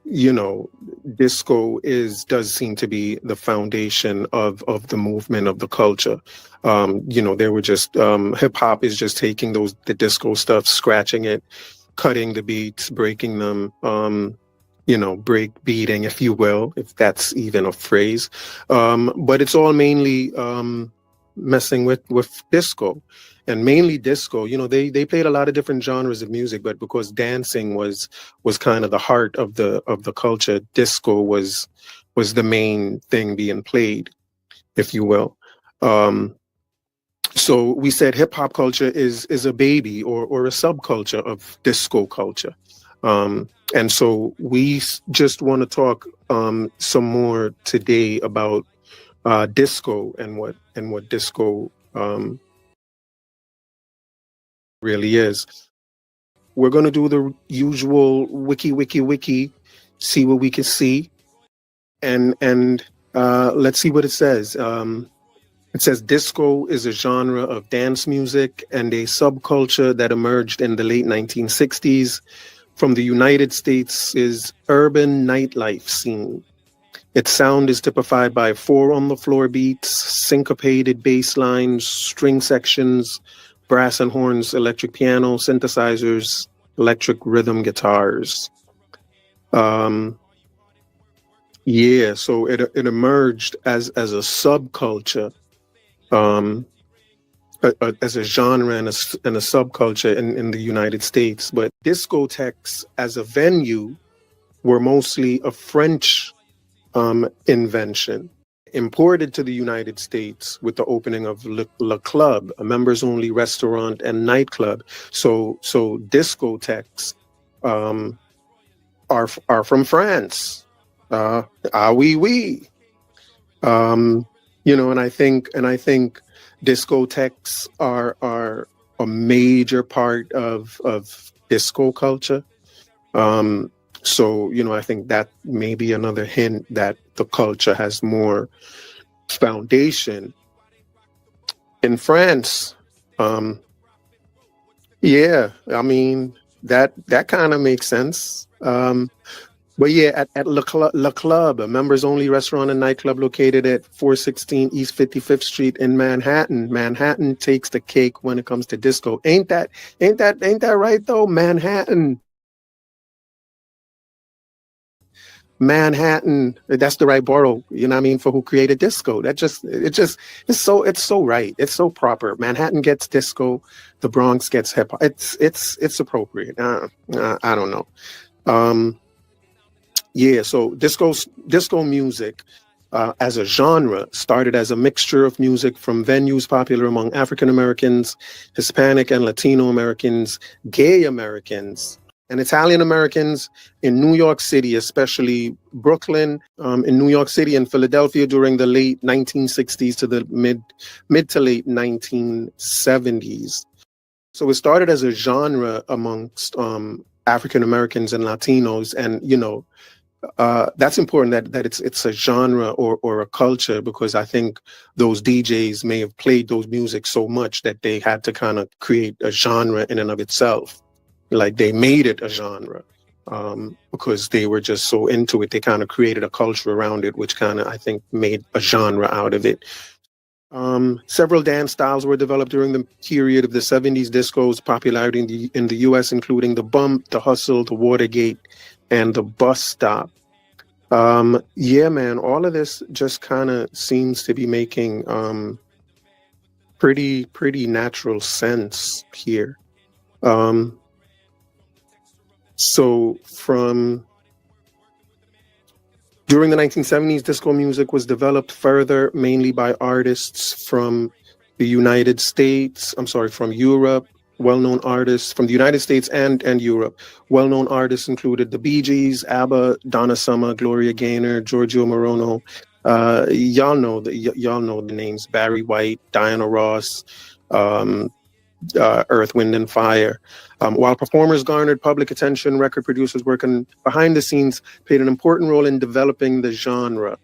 Speaker 1: disco does seem to be the foundation of the movement of the culture. They were just hip hop is just taking the disco stuff, scratching it, cutting the beats, breaking them. Break beating, if you will, if that's even a phrase. But it's all mainly messing with disco, and mainly disco. They played a lot of different genres of music, but because dancing was kind of the heart of the culture, disco was the main thing being played, if you will. So we said hip hop culture is a baby or a subculture of disco culture. And so we just want to talk some more today about disco and what disco really is. We're going to do the usual wiki, see what we can see, and let's see what it says. It says disco is a genre of dance music and a subculture that emerged in the late 1960s from the United States' urban nightlife scene. Its sound is typified by 4-on-the-floor beats, syncopated bass lines, string sections, brass and horns, electric piano, synthesizers, electric rhythm guitars. So it emerged as a subculture, as a genre and a subculture in the United States. But discotheques as a venue were mostly a French invention, imported to the United States with the opening of Le Club, a members-only restaurant and nightclub. So discotheques are from France. Oui. And I think discotheques are a major part of disco culture. So I think that may be another hint that the culture has more foundation in France. Yeah, I mean that kind of makes sense. But yeah, at Le Club, a members only restaurant and nightclub located at 416 East 55th Street in Manhattan. Manhattan takes the cake when it comes to disco. Ain't that right though? Manhattan, that's the right borough, you know what I mean, for who created disco. It's so right. It's so proper. Manhattan gets disco, the Bronx gets hip hop. It's appropriate. I don't know. Um, Yeah, so disco music as a genre started as a mixture of music from venues popular among African Americans, Hispanic and Latino Americans, gay Americans, and Italian Americans in New York City, especially Brooklyn, in New York City and Philadelphia during the late 1960s to the mid to late 1970s. So it started as a genre amongst African Americans and Latinos, and that's important that it's a genre or a culture, because I think those DJs may have played those music so much that they had to kind of create a genre in and of itself. Like they made it a genre because they were just so into it. They kind of created a culture around it, which kind of, I think, made a genre out of it. Several dance styles were developed during the period of the 70s disco's popularity in the US, including the bump, the hustle, the Watergate, and the bus stop. Yeah, man, all of this just kind of seems to be making pretty natural sense here. Um, so from During the 1970s, disco music was developed further, mainly by artists from the United States, from Europe, well-known artists from the United States and Europe. Well-known artists included the Bee Gees, ABBA, Donna Summer, Gloria Gaynor, Giorgio Moroder. Y'all know the names: Barry White, Diana Ross, um, Earth, Wind, and Fire. While performers garnered public attention, record producers working behind the scenes played an important role in developing the genre.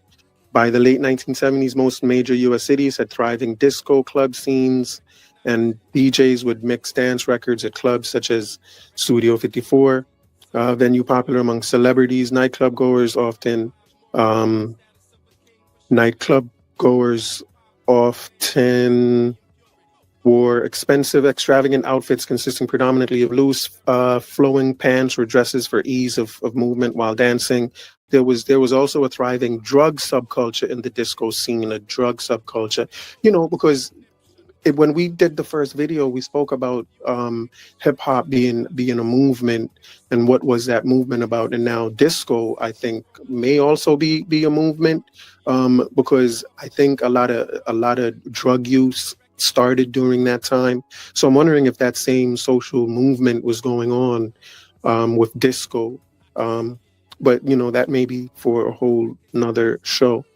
Speaker 1: By the late 1970s, most major U.S. cities had thriving disco club scenes, and DJs would mix dance records at clubs such as Studio 54, venue popular among celebrities, um, nightclub goers often wore expensive, extravagant outfits consisting predominantly of loose, flowing pants or dresses for ease of movement while dancing. There was also a thriving drug subculture in the disco scene, a drug subculture, because when we did the first video, we spoke about hip hop being a movement, and what was that movement about. And now disco, I think, may also be a movement, because I think a lot of drug use started during that time. So I'm wondering if that same social movement was going on with disco. But that may be for a whole nother show.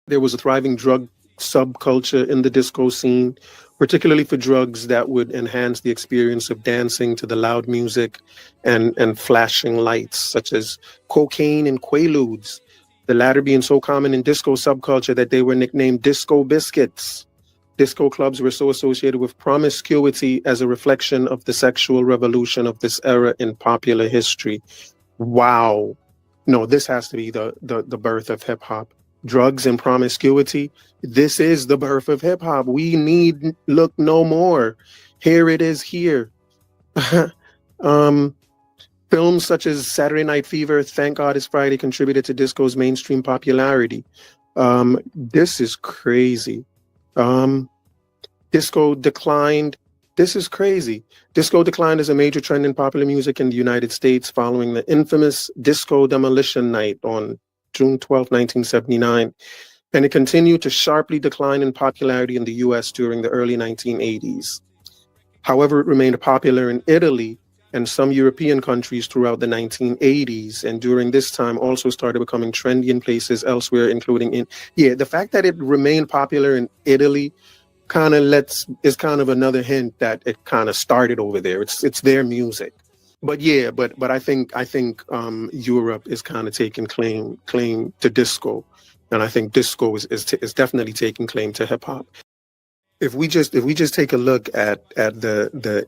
Speaker 1: There was a thriving drug subculture in the disco scene, particularly for drugs that would enhance the experience of dancing to the loud music and flashing lights, such as cocaine and quaaludes, the latter being so common in disco subculture that they were nicknamed disco biscuits. Disco clubs were so associated with promiscuity as a reflection of the sexual revolution of this era in popular history. Wow. No, this has to be the birth of hip hop. Drugs and promiscuity. This is the birth of hip hop. We need look no more. Here it is here. Films such as Saturday Night Fever, Thank God It's Friday contributed to disco's mainstream popularity. This is crazy. Disco declined. This is crazy. Disco declined as a major trend in popular music in the United States following the infamous Disco Demolition Night on June 12, 1979, and it continued to sharply decline in popularity in the US during the early 1980s. However, it remained popular in Italy and some European countries throughout the 1980s, and during this time also started becoming trendy in places elsewhere, including the fact that it remained popular in Italy is kind of another hint that it kind of started over there. It's their music. But I think Europe is kind of taking claim to disco, and I think disco is definitely taking claim to hip hop. If we just take a look at the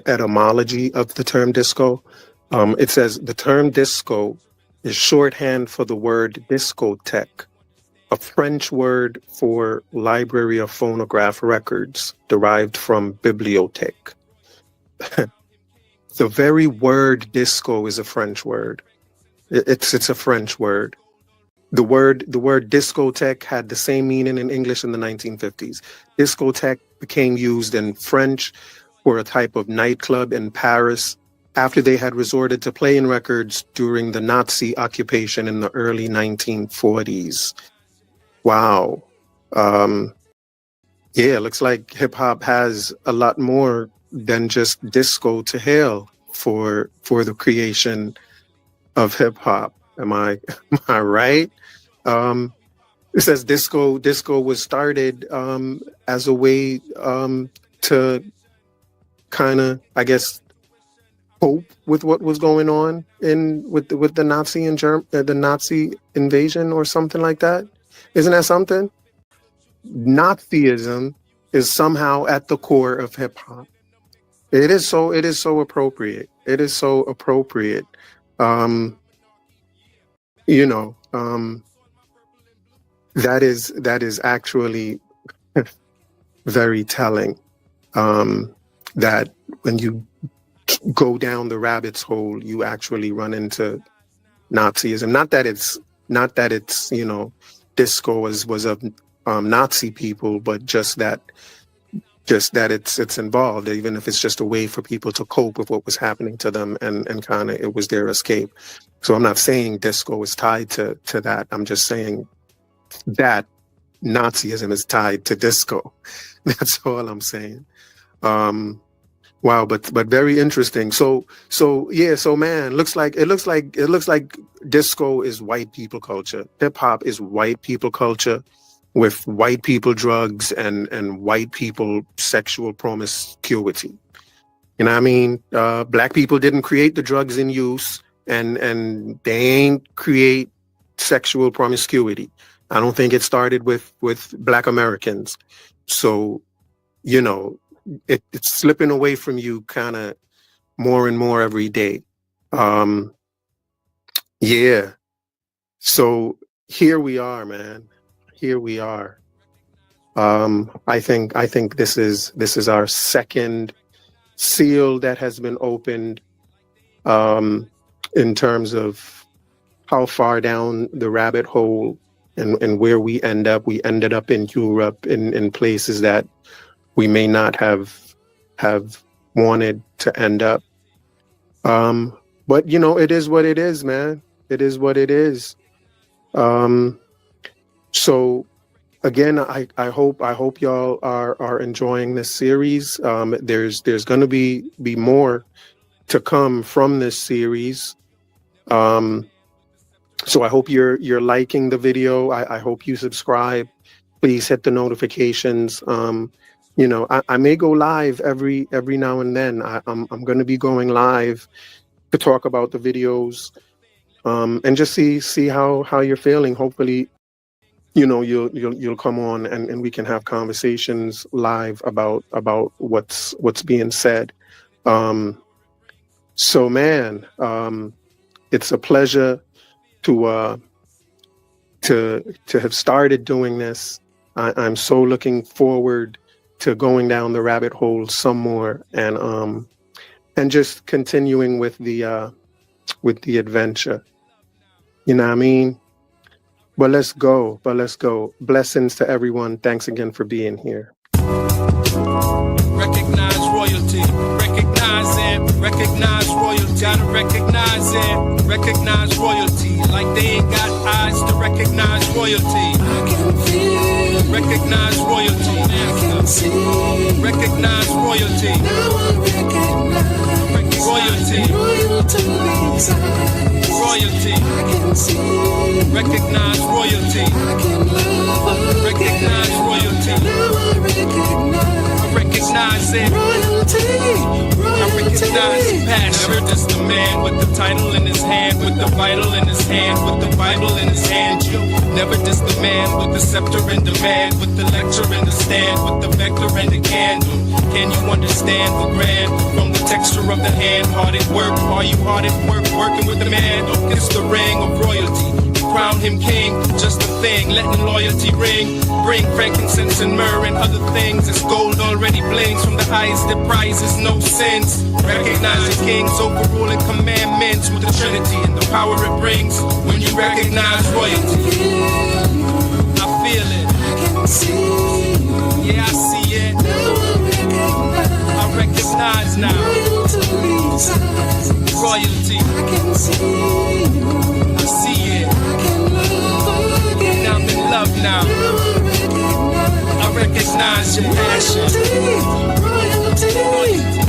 Speaker 1: etymology of the term disco, it says the term disco is shorthand for the word discotheque, a French word for library of phonograph records derived from bibliothèque. The very word disco is a French word. It's a French word. The word discotheque had the same meaning in English in the 1950s. Discotheque became used in French for a type of nightclub in Paris after they had resorted to playing records during the Nazi occupation in the early 1940s. Wow. Yeah, looks like hip hop has a lot more than just disco to hail for the creation of hip hop. Am I right? It says disco was started as a way to kind of, I guess, cope with what was going on with the Nazi and the Nazi invasion or something like that. Isn't that something? Nazism is somehow at the core of hip hop. It is so appropriate. It is so appropriate. You know, that is actually very telling. That when you go down the rabbit's hole, you actually run into Nazism. Not that it's you know, disco was of Nazi people, but just that it's involved, even if it's just a way for people to cope with what was happening to them, and kind of it was their escape. So I'm not saying disco is tied to that. I'm just saying that Nazism is tied to disco. That's all I'm saying. Wow, but very interesting. So yeah, so man, it looks like disco is white people culture. Hip hop is white people culture with white people drugs and white people sexual promiscuity. You know what I mean? Black people didn't create the drugs in use, and they ain't create sexual promiscuity. I don't think it started with Black Americans. So, you know, it's slipping away from you kind of more and more every day. Yeah. So here we are, man. Here we are. I think this is our second seal that has been opened in terms of how far down the rabbit hole and where we end up. We ended up in Europe, in places that we may not have wanted to end up. But you know, it is what it is, man. It is what it is. So again, I hope y'all are enjoying this series. There's going to be more to come from this series. So I hope you're liking the video. I hope you subscribe. Please hit the notifications. You know, I may go live every now and then. I'm going to be going live to talk about the videos, and just see how you're feeling. Hopefully, you know, you'll come on and we can have conversations live about what's being said. So man, it's a pleasure to have started doing this. I'm so looking forward to going down the rabbit hole some more, and just continuing with the adventure. You know what I mean? But let's go. Blessings to everyone. Thanks again for being here.
Speaker 2: Recognize royalty. Recognize royalty. Gotta recognize it. Recognize royalty. Like they ain't got eyes to recognize royalty.
Speaker 3: I can feel.
Speaker 2: Recognize royalty.
Speaker 3: I can see.
Speaker 2: Recognize royalty.
Speaker 3: Now I recognize
Speaker 2: royalty.
Speaker 3: royalty inside.
Speaker 2: Royalty.
Speaker 3: I can see.
Speaker 2: Recognize royalty.
Speaker 3: I can love
Speaker 2: Recognize
Speaker 3: again.
Speaker 2: royalty.
Speaker 3: Now I
Speaker 2: Recognize it.
Speaker 3: royalty.
Speaker 2: I recognize passion. Never just the man with the title in his hand, with the vital in his hand, with the Bible in his hand. Never just the man with the scepter in demand, with the lecture in the stand, with the vector and the candle. Can you understand the grand from the texture of the hand-hearted work. Are you hard at work, working with the man? It's the ring of royalty. Crown him king, just a thing, letting loyalty ring. Bring frankincense and myrrh and other things. It's gold already blings from the highest that prizes no sins. Recognize the kings, overruling commandments with the Trinity and the power it brings. When you recognize royalty, I feel it. Yeah, I see it. I recognize now. Royalty. I see it. Now I'm in love now. I recognize your passion.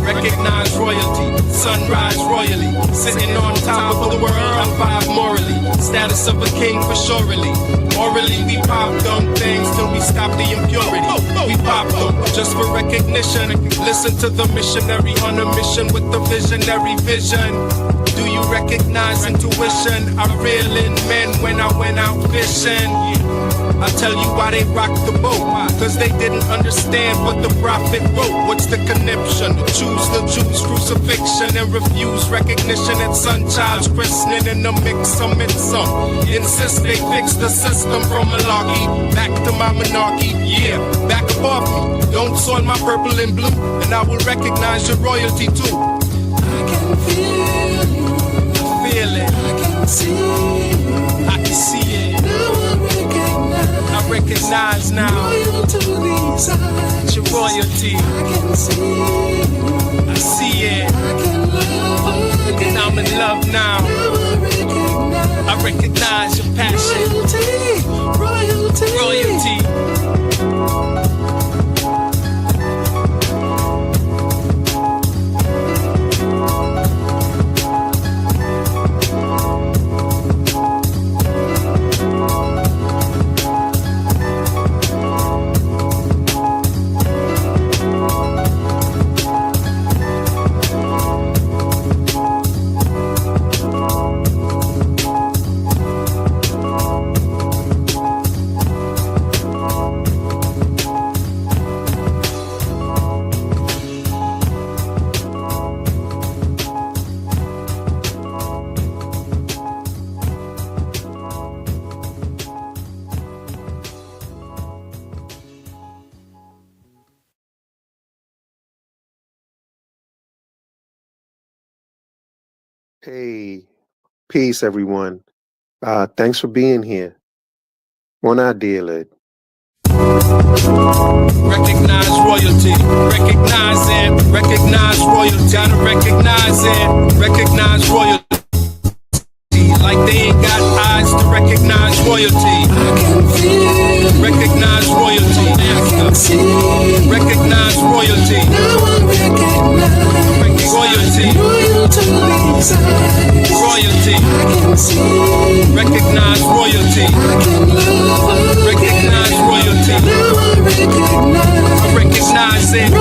Speaker 2: Recognize royalty. Sunrise royally. Sitting on top of the world. I'm five morally. Status of a king for surely. Orally we pop them things till we stop the impurity. We pop them just for recognition. Listen to the missionary on a mission with the visionary vision. Do you recognize intuition? I reel in men when I went out fishing. I'll tell you why they rocked the boat. Cause they didn't understand what the prophet wrote. What's the conniption? To choose the Jews' crucifixion and refuse recognition at son child's christening. In the mix, I'm in some. Insist they fix the system from malarkey back to my monarchy. Yeah, back above me. Don't soil my purple and blue, and I will recognize your royalty too.
Speaker 3: I can feel you.
Speaker 2: I feel it.
Speaker 3: I can see you.
Speaker 2: I can see it.
Speaker 3: Now I recognize
Speaker 2: now.
Speaker 3: royalty's eyes.
Speaker 2: It's your royalty.
Speaker 3: I can see you.
Speaker 2: I see it.
Speaker 3: I can love again.
Speaker 2: And I'm in love now.
Speaker 3: Now
Speaker 2: I recognize your passion.
Speaker 3: royalty.
Speaker 2: Royalty.
Speaker 1: Hey, peace, everyone. Thanks for being here. On our deal it.
Speaker 2: Recognize royalty. Recognize it. Recognize royalty. Gotta recognize it. Recognize royalty. Like they ain't got eyes to recognize royalty. Recognize royalty. Recognize royalty. Royalty. Royalty. Recognize royalty. Recognize royalty. I recognize it. I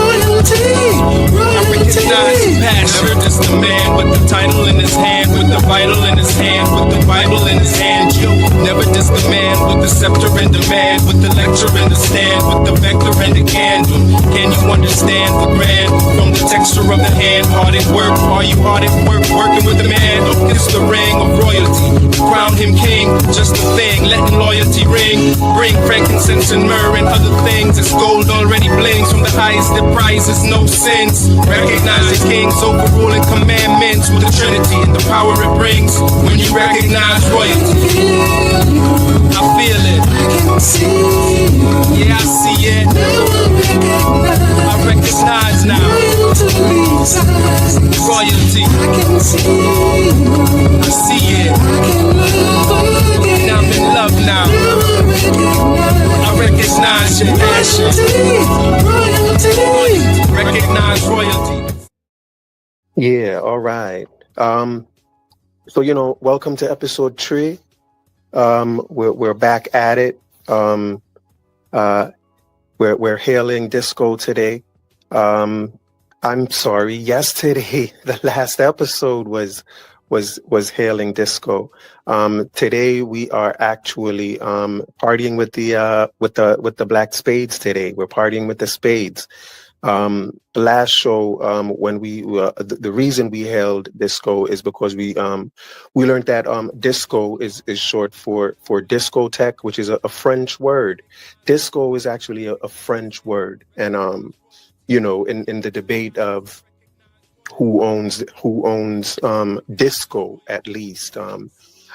Speaker 2: recognize the passion. Never just the man with the title in his hand, with the vital in his hand, with the Bible in his hand. Yo, never just the man with the scepter and demand, with the lecture and the stand, with the vector and the candle. Can you understand the grand from the texture of the hand? Hard at work, are you hard at work, working with the man? It's the ring of royalty. Crown him king, just a thing, letting loyalty ring. Bring frankincense and myrrh and other things. It's gold already blings from the highest that prizes no sins. Recognize the kings, overruling commandments with the Trinity and the power it brings. When you recognize royalty, I feel it. Yeah, I see it. I recognize now. Royalty. I see it. Now I'm in love now. I recognize your passion. Recognize royalty.
Speaker 1: Yeah, all right. So welcome to episode 3. We're back at it. We're hailing disco today. I'm sorry. Yesterday, the last episode was hailing disco. Today we are actually partying with the black spades. Today we're partying with the spades. Last show, when the reason we held disco is because we learned that disco is short for discotheque, which is a French word. Disco is actually a French word, and in the debate of who owns disco, at least.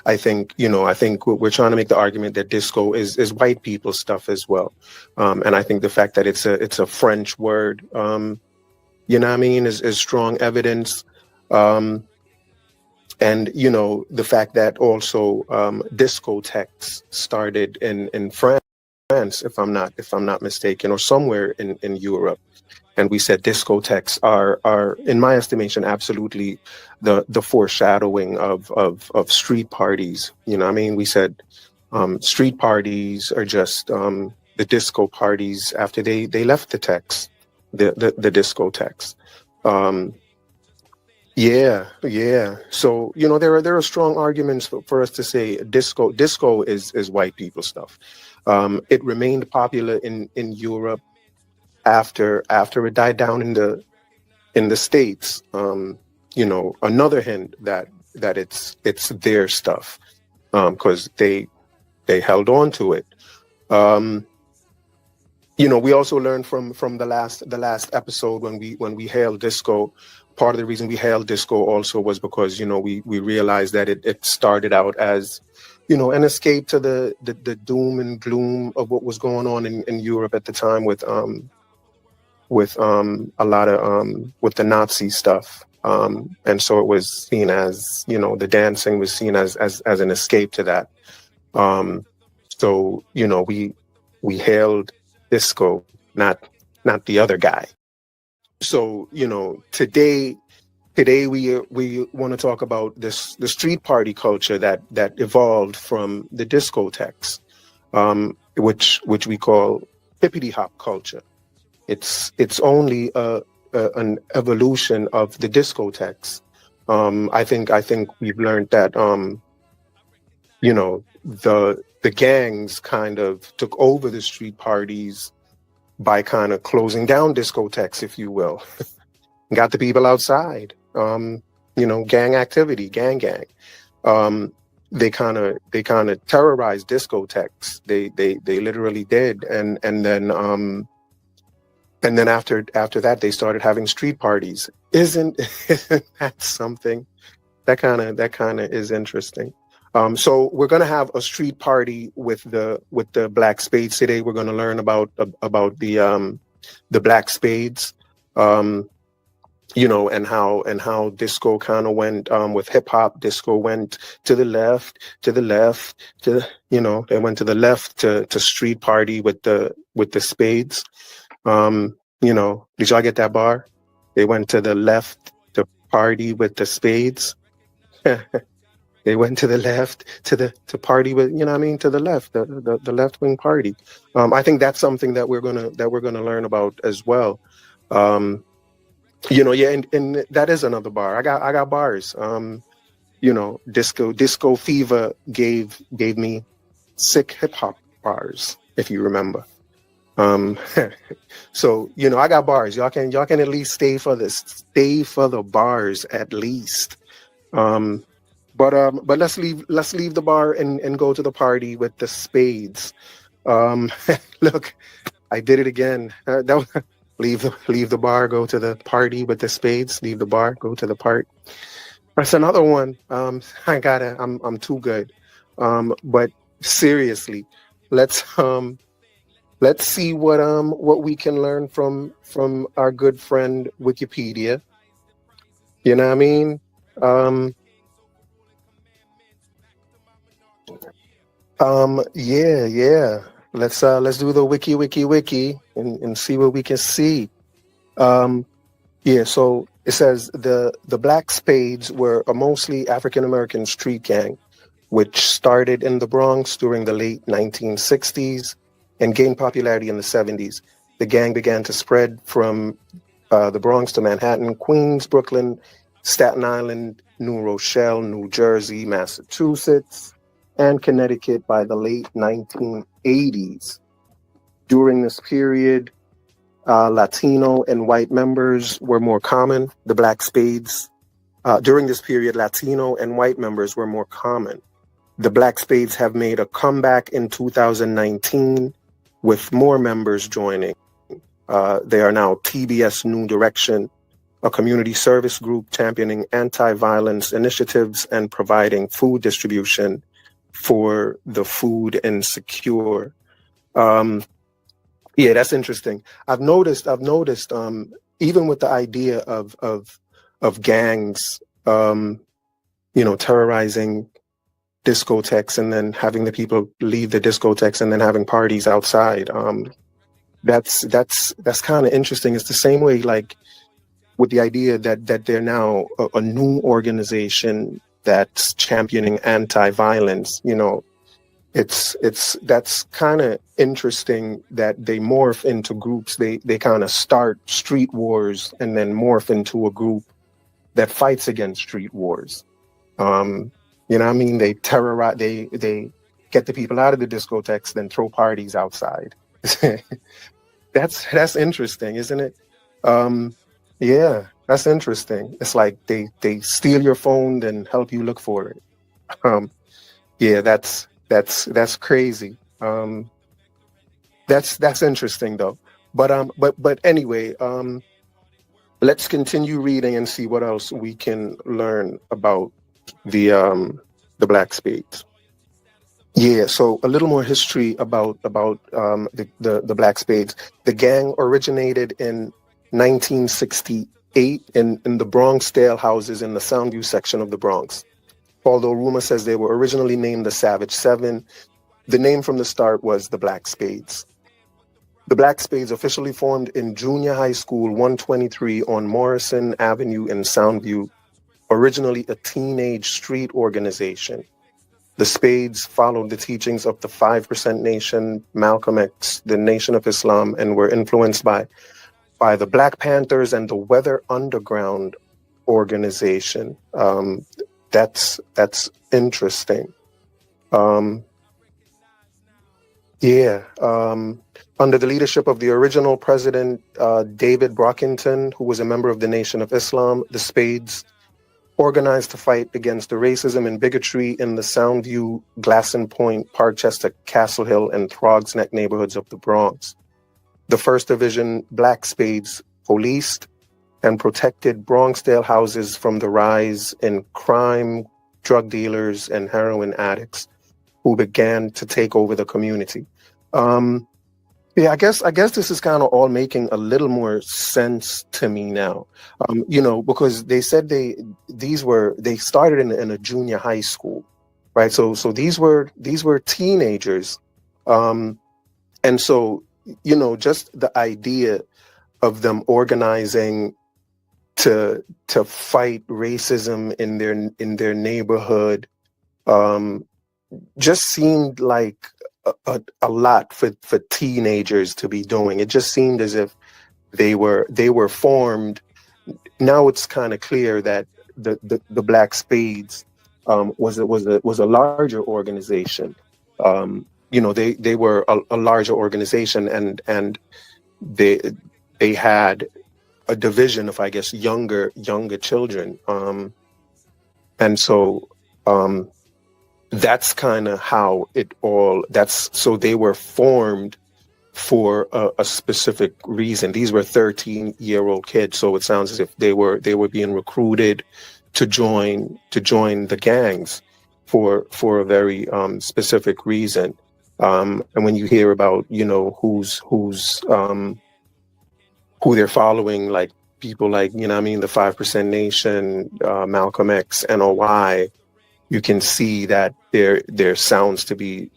Speaker 1: I think we're trying to make the argument that disco is white people stuff as well, and I think the fact that it's a French word, you know what I mean, is strong evidence, and the fact that also discotheques started in France, if I'm not mistaken, or somewhere in Europe. And we said discotheques are, in my estimation, absolutely the foreshadowing of street parties. You know what I mean? We said street parties are just the disco parties after they left the techs, the discotheques. Um, yeah. So there are strong arguments for us to say disco is white people stuff. It remained popular in Europe after it died down in the States. Another hint that it's their stuff, because they held on to it. Um, we also learned from the last episode when we hailed disco. Part of the reason we hailed disco also was because we realized that it started out as an escape to the doom and gloom of what was going on in Europe at the time with a lot of with the Nazi stuff. And so it was seen as, the dancing was seen as an escape to that. So we hailed disco, not the other guy. So today we want to talk about the street party culture that evolved from the discotheques, which we call hippity hop culture. It's only an evolution of the discotheques. I think we've learned that the gangs kind of took over the street parties by kind of closing down discotheques, if you will. Got the people outside. Gang activity, gang. They kind of terrorized discotheques. They literally did, and then after that, they started having street parties. Isn't that something? That kind of is interesting. So we're gonna have a street party with the black spades today. We're gonna learn about the black spades, and how disco kind of went with hip hop. Disco went to the left, they went to the left to street party with the spades. Did y'all get that bar? They went to the left to party with the spades. They went to the left to party with, to the left, the left wing party. I think that's something that we're gonna learn about as well. Yeah, and that is another bar. I got bars. Disco Fever gave me sick hip hop bars, if you remember. So I got bars. Y'all can at least stay for the bars at least. But let's leave the bar and go to the party with the spades. Look, I did it again. Leave the bar, go to the party with the spades. Leave the bar, go to the part. That's another one. I'm too good. But seriously, let's see what we can learn from our good friend Wikipedia. You know what I mean? Yeah. Let's do the wiki and see what we can see. Yeah, so it says the Black Spades were a mostly African American street gang, which started in the Bronx during the late 1960s and gained popularity in the 70s. The gang began to spread from the Bronx to Manhattan, Queens, Brooklyn, Staten Island, New Rochelle, New Jersey, Massachusetts, and Connecticut by the late 1980s. During this period, Latino and white members were more common. The Black Spades, during this period, Latino and white members were more common. The Black Spades have made a comeback in 2019 with more members joining. They are now TBS New Direction, a community service group championing anti-violence initiatives and providing food distribution for the food insecure. Yeah, that's interesting. I've noticed, even with the idea of gangs, terrorizing discotheques and then having the people leave the discotheques and then having parties outside. That's kind of interesting. It's the same way, like with the idea that they're now a new organization that's championing anti-violence. That's kind of interesting that they morph into groups. They kind of start street wars and then morph into a group that fights against street wars. You know what I mean? They terrorize, they get the people out of the discotheques, then throw parties outside. That's interesting, isn't it? Yeah, that's interesting. It's like they steal your phone, then help you look for it. Yeah, that's crazy. That's interesting though. But anyway, let's continue reading and see what else we can learn about the Black Spades. Yeah, so a little more history about the Black Spades. The gang originated in 1968 in the Bronx Dale houses in the Soundview section of the Bronx. Although rumor says they were originally named the Savage Seven, the name from the start was the Black Spades. The Black Spades officially formed in Junior High School 123 on Morrison Avenue in Soundview, originally a teenage street organization. The Spades followed the teachings of the 5% Nation, Malcolm X, the Nation of Islam, and were influenced by the Black Panthers and the Weather Underground organization. That's interesting. Under the leadership of the original president, David Brockington, who was a member of the Nation of Islam, the Spades organized to fight against the racism and bigotry in the Soundview, Glasson Point, Parkchester, Castle Hill, and Throgs Neck neighborhoods of the Bronx. The 1st Division Black Spades policed and protected Bronxdale houses from the rise in crime, drug dealers, and heroin addicts who began to take over the community. I guess this is kind of all making a little more sense to me now, because they said they started in a junior high school, right? So these were teenagers, and so just the idea of them organizing to fight racism in their neighborhood just seemed like a lot for teenagers to be doing. It just seemed as if they were formed. Now it's kind of clear that the Black Spades was a larger organization. They were a larger organization, and they had a division of, I guess, younger children, and so that's kind of how it all. So they were formed for a specific reason. These were 13-year-old kids, so it sounds as if they were being recruited to join the gangs for a very specific reason. And when you hear about who they're following, like people like the 5% Nation, Malcolm X, NOI, you can see that there sounds to be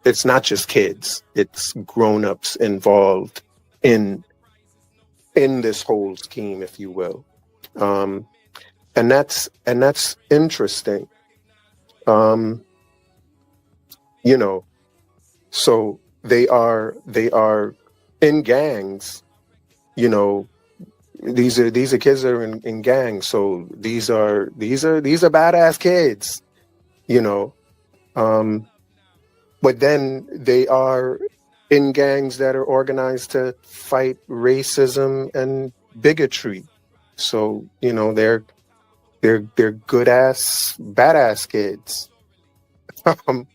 Speaker 1: it's not just kids, it's grown-ups involved in this whole scheme, if you will. And that's interesting. So they are in gangs. These are kids that are in gangs. So these are badass kids, But then they are in gangs that are organized to fight racism and bigotry. So, you know, they're good ass, badass kids. Um,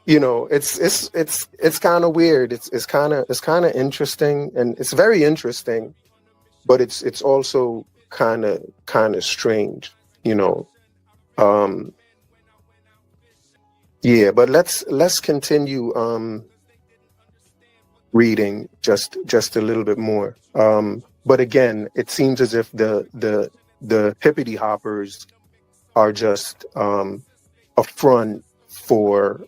Speaker 1: you know, it's kind of weird. It's kind of interesting, and it's very interesting, but it's also kind of strange, you know. Um, yeah, but let's continue reading just a little bit more. But again, it seems as if the hippity hoppers are just a front for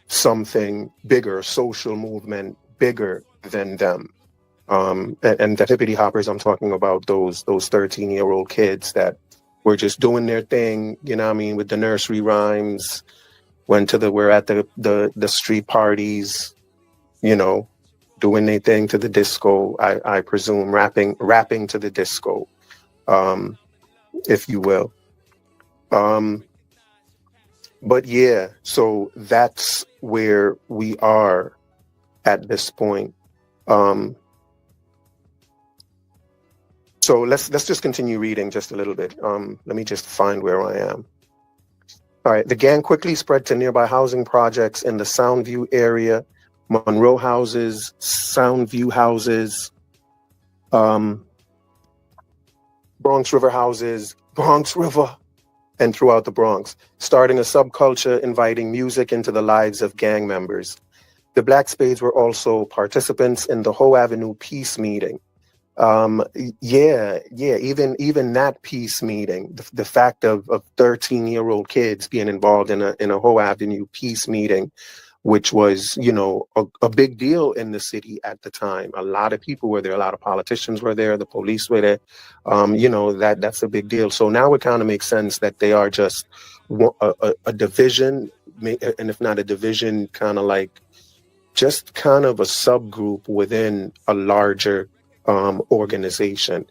Speaker 1: something bigger, social movement bigger than them. And the hippity hoppers, I'm talking about those 13-year-old kids that were just doing their thing, you know what I mean, with the nursery rhymes, we're at the street parties, you know, doing their thing to the disco, I presume, rapping to the disco, if you will. But yeah, so that's where we are at this point. So let's just continue reading just a little bit. Let me just find where I am. All right. The gang quickly spread to nearby housing projects in the Soundview area, Monroe houses, Soundview houses, Bronx River houses, Bronx River, and throughout the Bronx, starting a subculture inviting music into the lives of gang members. The Black Spades were also participants in the Hoe Avenue peace meeting. Even that peace meeting, the fact of 13-year-old kids being involved in a Hoe Avenue peace meeting, which was, you know, a big deal in the city at the time. A lot of people were there, a lot of politicians were there, the police were there. You know, that's a big deal. So now it kind of makes sense that they are just a division, and if not a division, kind of like just kind of a subgroup within a larger organization.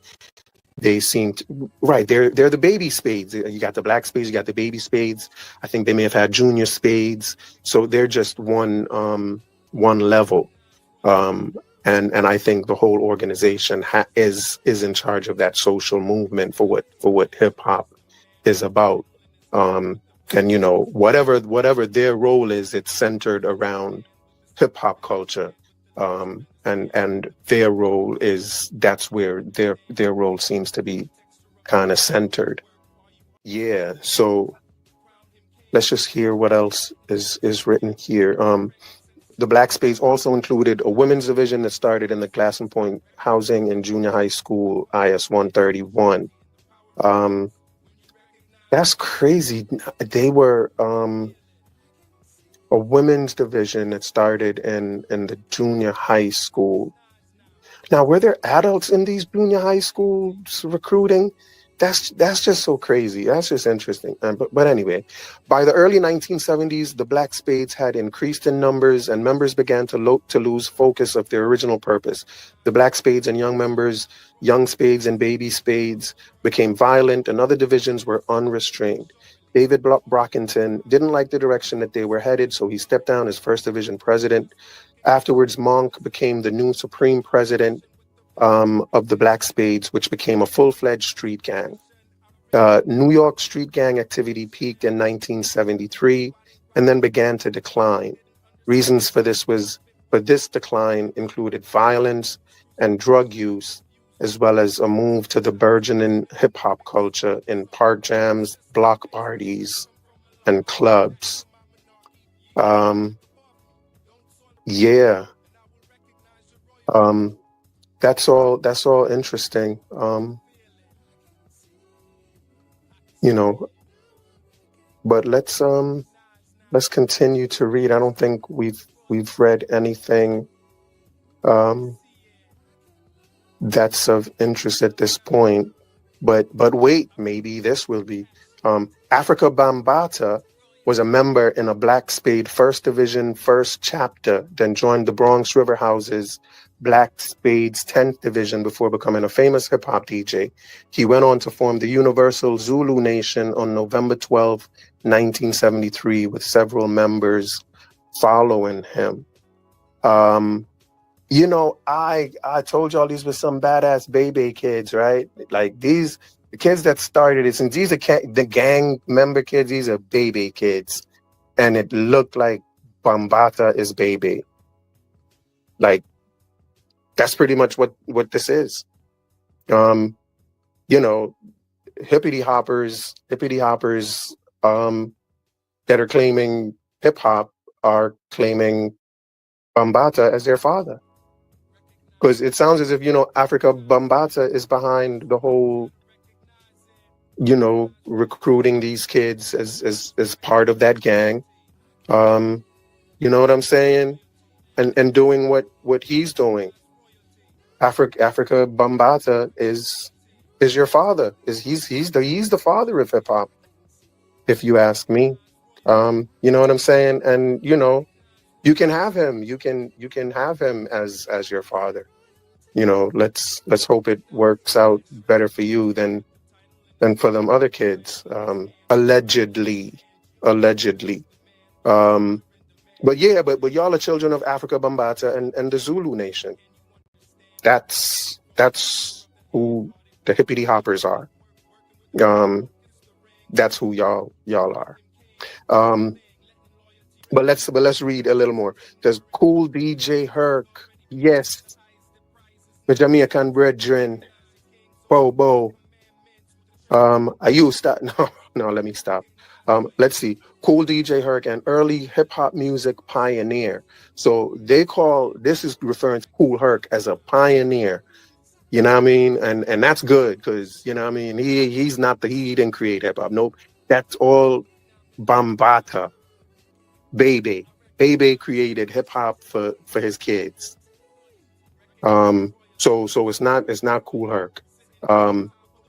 Speaker 1: They seem to, right. They're the baby spades. You got the Black Spades, you got the baby spades. I think they may have had junior spades. So they're just one level. And I think the whole organization is in charge of that social movement for what hip hop is about. And you know, whatever their role is, it's centered around hip hop culture. And their role that's where their role seems to be kind of centered. Yeah. So let's just hear what else is written here. The Black Spades also included a women's division that started in the Glassing Point Housing and Junior High School IS 131. That's crazy. They were a women's division that started in the junior high school. Now, were there adults in these junior high schools recruiting? That's just so crazy. That's just interesting. But anyway, by the early 1970s, the Black Spades had increased in numbers, and members began to lose focus of their original purpose. The Black Spades and young spades and baby spades became violent, and other divisions were unrestrained. David Brockington didn't like the direction that they were headed, so he stepped down as First Division president. Afterwards, Monk became the new supreme president of the Black Spades, which became a full-fledged street gang. New York street gang activity peaked in 1973 and then began to decline. Reasons for this decline included violence and drug use, as well as a move to the burgeoning hip-hop culture in park jams, block parties, and clubs. That's all interesting. You know, but let's continue to read. I don't think we've read anything that's of interest at this point. But wait, maybe this will be. Africa Bambaataa was a member in a Black Spade First Division First Chapter, then joined the Bronx River Houses Black Spades 10th Division before becoming a famous hip-hop DJ. He went on to form the Universal Zulu Nation on November 12, 1973, with several members following him. You know, I told y'all these were some badass baby kids, right? Like these the kids that started it, since these are the gang member kids, these are baby kids, and it looked like Bambata is baby. Like that's pretty much what this is. Um, you know, hippity hoppers, that are claiming hip hop are claiming Bambata as their father. Because it sounds as if, Africa Bambata is behind the whole, recruiting these kids as part of that gang. Um, you know what I'm saying? And doing what he's doing. Africa Bambata is your father. He's the father of hip hop, if you ask me. You know what I'm saying? And you can have him. You can have him as your father. Let's hope it works out better for you than for them other kids. Allegedly. Um, but yeah, but y'all are children of Africa Bambata and the Zulu nation. That's who the hippity hoppers are. Um, that's who y'all are. Um, but let's read a little more. There's Cool DJ Herc. Yes, the Jamaican brethren. Bo. I used that. No, let me stop. Let's see. Cool DJ Herc, an early hip hop music pioneer. So they call this is referring to Kool Herc as a pioneer. You know what I mean? And that's good because you know what I mean. He didn't create hip hop. Nope. That's all Bambata. Baby created hip hop for his kids. So it's not Kool Herc.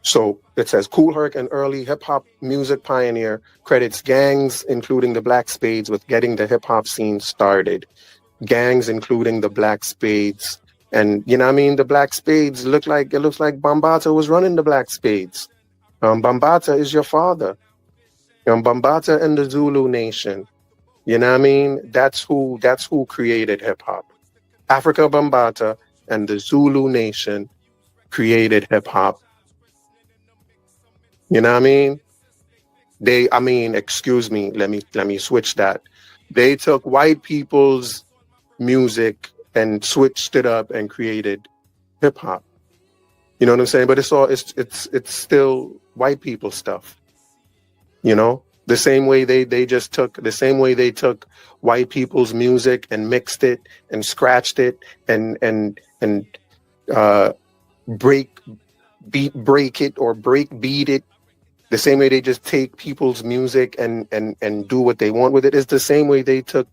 Speaker 1: So it says Kool Herc, an early hip hop music pioneer, credits gangs including the Black Spades with getting the hip hop scene started. Gangs including the Black Spades, and you know what I mean. The Black Spades looks like Bambata was running the Black Spades. Bambata is your father. Bambata and the Zulu nation. You know what I mean? That's who created hip hop. Africa Bambata and the Zulu nation created hip hop. You know what I mean? Excuse me, let me switch that. They took white people's music and switched it up and created hip hop. You know what I'm saying? But it's still white people stuff. You know? The same way they took white people's music and mixed it and scratched it and uh break it or break beat it. The same way they just take people's music and do what they want with it is the same way they took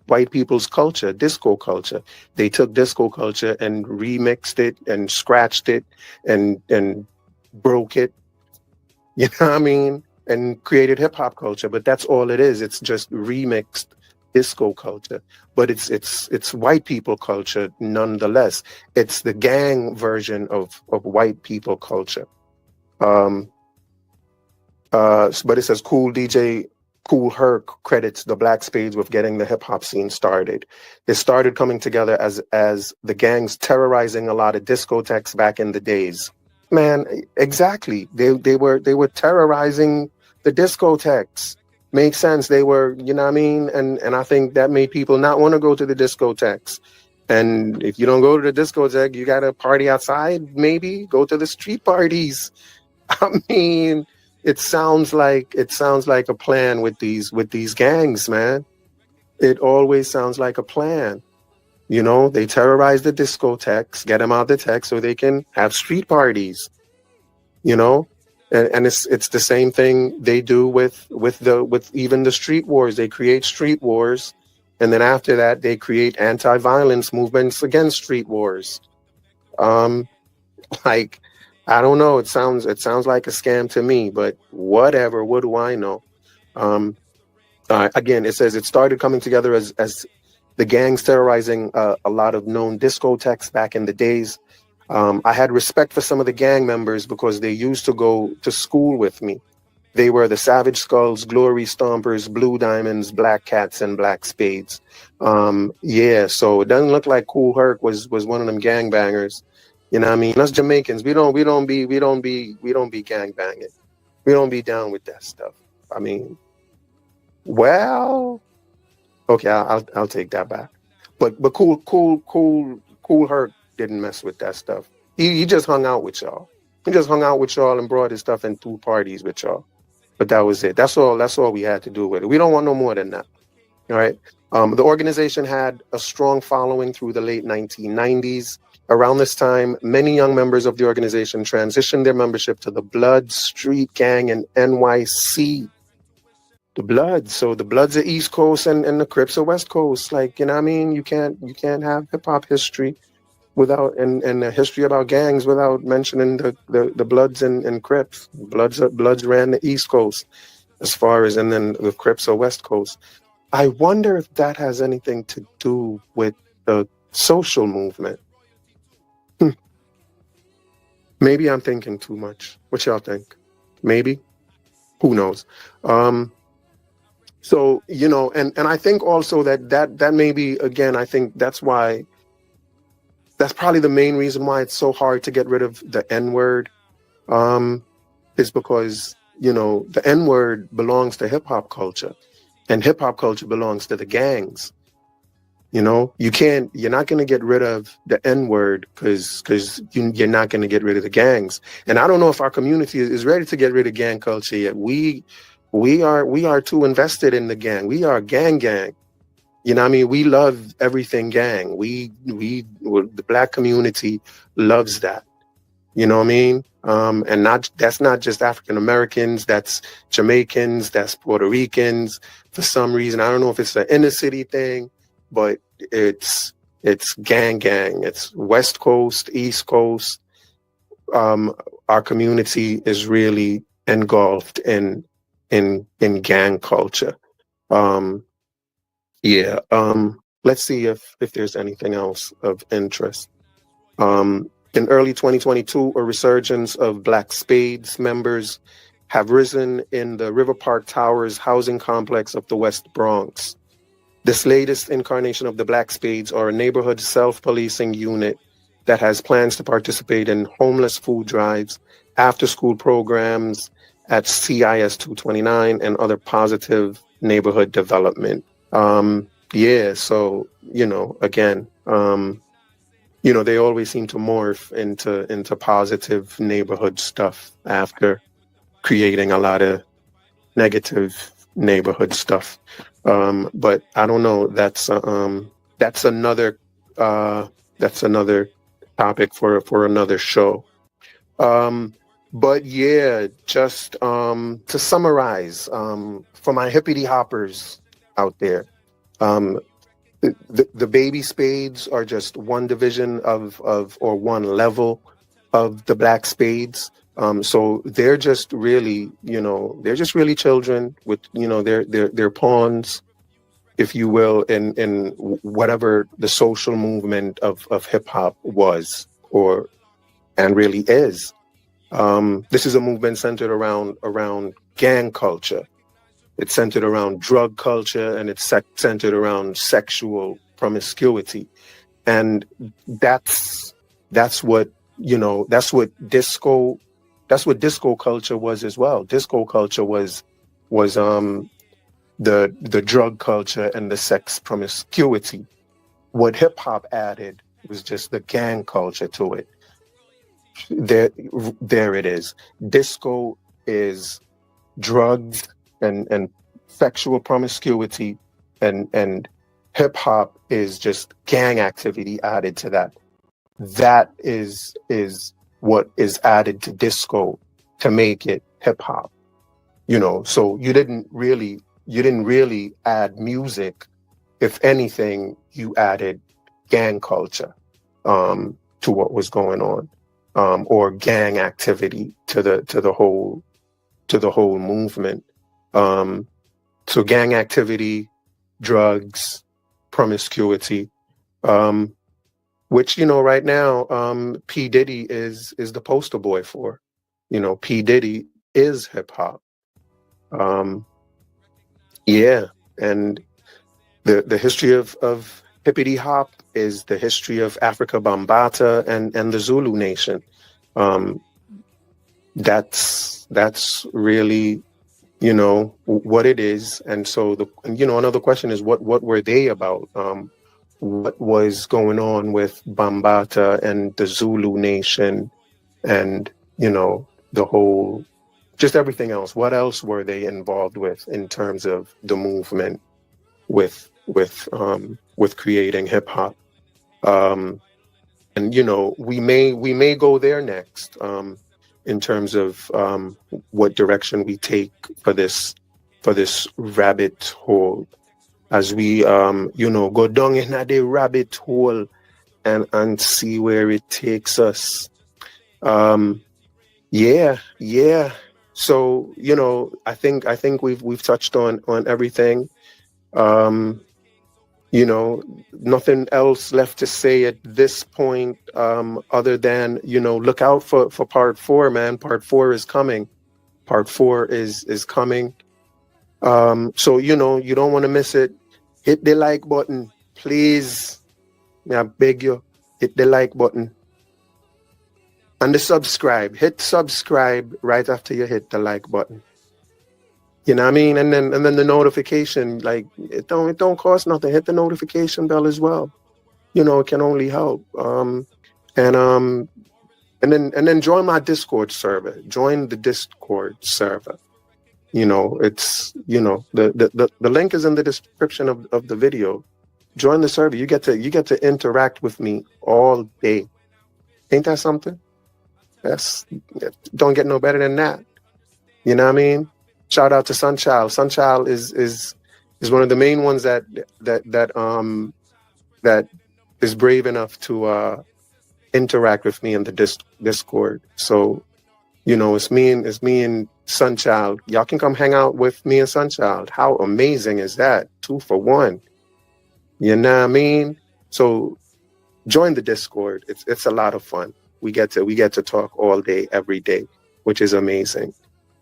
Speaker 1: white people's culture, disco culture. They took disco culture and remixed it and scratched it and broke it. You know what I mean? And created hip hop culture. But that's all it is. It's just remixed disco culture. But it's white people culture nonetheless. It's the gang version of white people culture. But it says Kool Herc credits the Black Spades with getting the hip hop scene started. It started coming together as the gangs terrorizing a lot of discotheques back in the days. Man, exactly. They were terrorizing the discotheques. Makes sense. They were, you know what I mean? And I think that made people not want to go to the discotheques. And if you don't go to the discotheque, you gotta party outside, maybe go to the street parties. I mean, it sounds like a plan with these gangs, man. It always sounds like a plan. You know, they terrorize the discotheques, get them out the tech so they can have street parties. You know, and it's the same thing they do with even the street wars. They create street wars, and then after that they create anti-violence movements against street wars. Um, like I don't know. It sounds like a scam to me, but whatever. What do I know? Um, Again, it says it started coming together as the gangs terrorizing a lot of known discotheques back in the days. I had respect for some of the gang members because they used to go to school with me. They were the Savage Skulls, Glory Stompers, Blue Diamonds, Black Cats, and Black Spades. Yeah, so it doesn't look like Kool Herc was one of them gangbangers. You know what I mean? Us Jamaicans, we don't be gangbanging. We don't be down with that stuff. I mean, well, okay, I'll take that back. But Kool Herc didn't mess with that stuff. He just hung out with y'all. He just hung out with y'all and brought his stuff and threw parties with y'all. But that was it. That's all. That's all we had to do with it. We don't want no more than that. All right. The organization had a strong following through the late 1990s. Around this time, many young members of the organization transitioned their membership to the Blood Street Gang in NYC. The Bloods. So the Bloods are East Coast and the Crips are West Coast. Like, you know what I mean? You can't have hip hop history without and a history about gangs without mentioning the Bloods and Crips. Bloods ran the East Coast as far as, and then the Crips are West Coast. I wonder if that has anything to do with the social movement. Maybe I'm thinking too much. What y'all think? Maybe? Who knows? So, you know, and I think also that maybe, again, I think that's probably the main reason why it's so hard to get rid of the N-word, is because, you know, the N-word belongs to hip hop culture and hip hop culture belongs to the gangs. You know, you're not going to get rid of the N-word because you're not going to get rid of the gangs. And I don't know if our community is ready to get rid of gang culture yet. We are too invested in the gang. We are gang. You know what I mean? We love everything gang. The Black community loves that. You know what I mean? And that's not just African Americans, that's Jamaicans, that's Puerto Ricans. For some reason, I don't know if it's an inner city thing, but it's gang. It's West Coast, East Coast. Our community is really engulfed in gang culture. Yeah. Let's see if there's anything else of interest. In early 2022, a resurgence of Black Spades members have risen in the River Park Towers housing complex of the West Bronx. This latest incarnation of the Black Spades are a neighborhood self-policing unit that has plans to participate in homeless food drives, after-school programs at CIS 229, and other positive neighborhood development. Yeah, so, you know, again, you know, they always seem to morph into positive neighborhood stuff after creating a lot of negative neighborhood stuff. But I don't know. That's another topic for another show. But yeah, just to summarize, for my hippity hoppers out there, the baby spades are just one division of or one level of the Black Spades. So they're just really, you know, they're just really children with, you know, they're pawns, if you will, in whatever the social movement of hip hop was and really is. This is a movement centered around gang culture. It's centered around drug culture, and it's centered around sexual promiscuity. And that's what, you know, that's what disco culture was as well. Disco culture was the drug culture and the sex promiscuity. What hip hop added was just the gang culture to it. There it is. Disco is drugs and sexual promiscuity, and hip hop is just gang activity added to that. That is what is added to disco to make it hip hop. You know, so you didn't really add music. If anything, you added gang culture to what was going on, or gang activity to the whole movement. So gang activity, drugs, promiscuity, which, you know, right now, P. Diddy is the poster boy for. You know, P. Diddy is hip hop. Yeah, and the history of hippity hop is the history of Africa Bambata and the Zulu nation. That's really, what it is. And so another question is what were they about? What was going on with Bambata and the Zulu nation and, the whole, just everything else. What else were they involved with in terms of the movement with creating hip hop? And, we may go there next, in terms of what direction we take for this rabbit hole, as we go down in the rabbit hole and see where it takes us. Yeah. So I think we've touched on everything. Nothing else left to say at this point, other than, look out for part 4, man. Part 4 is coming. Part 4 is coming. So, you don't want to miss it. Hit the like button, please. I beg you, hit the like button. And the subscribe. Hit subscribe right after you hit the like button. You know what I mean? And then the notification, like it don't cost nothing. Hit the notification bell as well. It can only help. And then join my Discord server. Join the Discord server. It's the link is in the description of the video. Join the server. You get to interact with me all day. Ain't that something? Don't get no better than that. You know what I mean? Shout out to Sunchild. Sunchild is one of the main ones that is brave enough to interact with me in the Discord. So, it's me and Sunchild. Y'all can come hang out with me and Sunchild. How amazing is that? 2 for 1. You know what I mean? So join the Discord. It's a lot of fun. We get to talk all day, every day, which is amazing.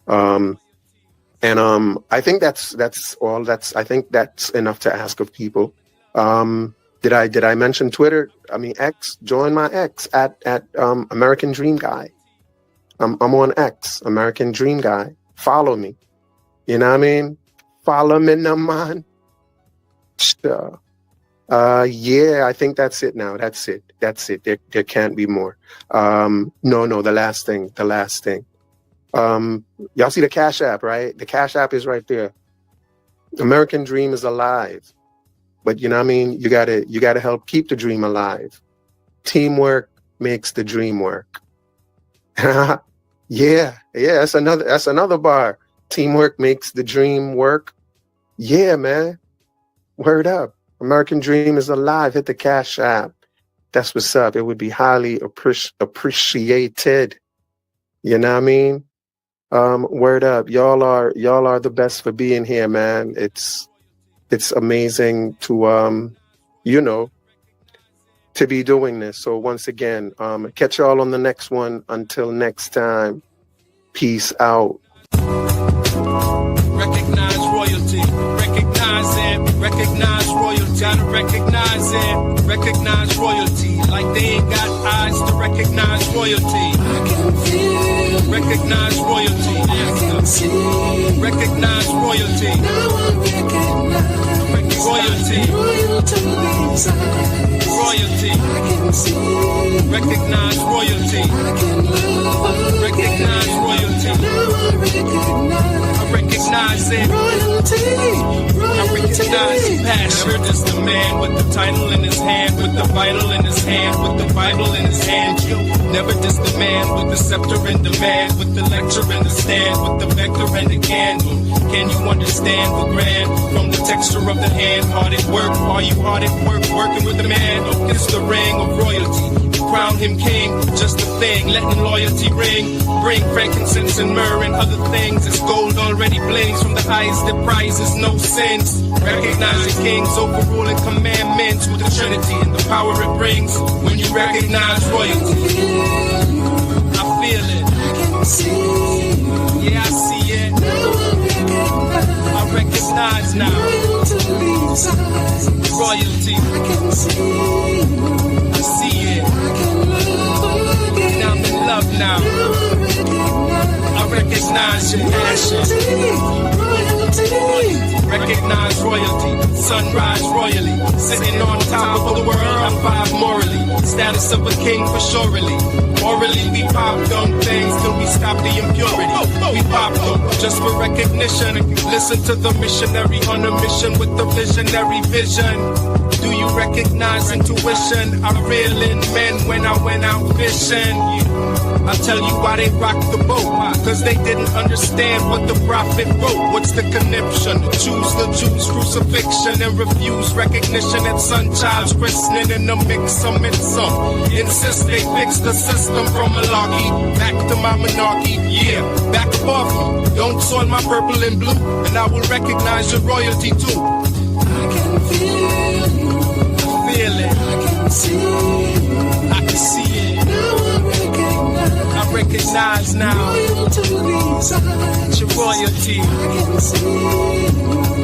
Speaker 1: I think that's all. I think that's enough to ask of people. Did I mention Twitter? I mean X. Join my X at American Dream Guy. I'm on X, American Dream Guy. Follow me. You know what I mean? Follow me, no man. Sure. Yeah, I think that's it now. That's it. There can't be more. No, the last thing. Y'all see the Cash App, right? The Cash App is right there. American Dream is alive. But you know what I mean? You gotta help keep the dream alive. Teamwork makes the dream work. Yeah, that's another bar. Teamwork makes the dream work. Yeah, man. Word up. American Dream is alive. Hit the Cash App. That's what's up. It would be highly appreciated. You know what I mean? Word up. Y'all are the best for being here, man. It's amazing to to be doing this. So once again, catch y'all on the next one. Until next time, peace out.
Speaker 2: Recognize royalty. Recognize royalty. Gotta recognize it. Recognize royalty. Like they ain't got eyes to recognize royalty.
Speaker 3: I can feel.
Speaker 2: Recognize royalty.
Speaker 3: I can see.
Speaker 2: Recognize royalty.
Speaker 3: Now I recognize
Speaker 2: Royalty.
Speaker 3: royalty inside.
Speaker 2: Royalty.
Speaker 3: I can see.
Speaker 2: Recognize royalty.
Speaker 3: I can love.
Speaker 2: Recognize royalty.
Speaker 3: Now
Speaker 2: I recognize it.
Speaker 3: royalty.
Speaker 2: I recognize passion. Never just the man with the title in his hand, with the vital in his hand, with the Bible in his hand. Yo, never just the man with the scepter in demand, with the lecture in the stand, with the vector and the candle. Can you understand the grand? From the texture of the hand, hard at work. Are you hard at work, working with the man? It's the ring of royalty. Crown him king, just a thing, letting loyalty ring. Bring frankincense and myrrh and other things. It's gold already blings from the highest that prizes no sins. Recognize the kings overruling commandments with the Trinity and the power it brings. When you recognize royalty, I feel it.
Speaker 3: I can see.
Speaker 2: Yeah, I see it.
Speaker 3: Now I recognize
Speaker 2: recognize now. Royalty.
Speaker 3: I can see you.
Speaker 2: I see it.
Speaker 3: I can love again.
Speaker 2: Now I'm in love now. I recognize your passion. Recognize royalty, sunrise royally. Sitting on top of the world, I'm five morally. Status of a king for surely. Morally, we pop dumb things till we stop the impurity. We pop them just for recognition. Listen to the missionary on a mission with the visionary vision. Do you recognize intuition? I reel in men when I went out fishing. I'll tell you why they rocked the boat. Cause they didn't understand what the prophet wrote. What's the conniption? Choose the Jews' crucifixion and refuse recognition at son child's christening. In the mix, I'm in some. Insist they fix the system from malarkey back to my monarchy. Yeah, back off me. Don't soil my purple and blue, and I will recognize your royalty too.
Speaker 3: I can feel you.
Speaker 2: I feel it.
Speaker 3: I can see you.
Speaker 2: I can see it.
Speaker 3: Now I recognize
Speaker 2: now.
Speaker 3: Royalty's eyes.
Speaker 2: Your royalty.
Speaker 3: I can see you.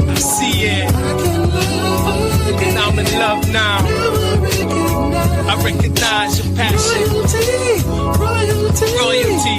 Speaker 2: I see it.
Speaker 3: I can love again.
Speaker 2: And I'm in love now.
Speaker 3: Now
Speaker 2: I recognize your passion.
Speaker 3: royalty.
Speaker 2: Royalty.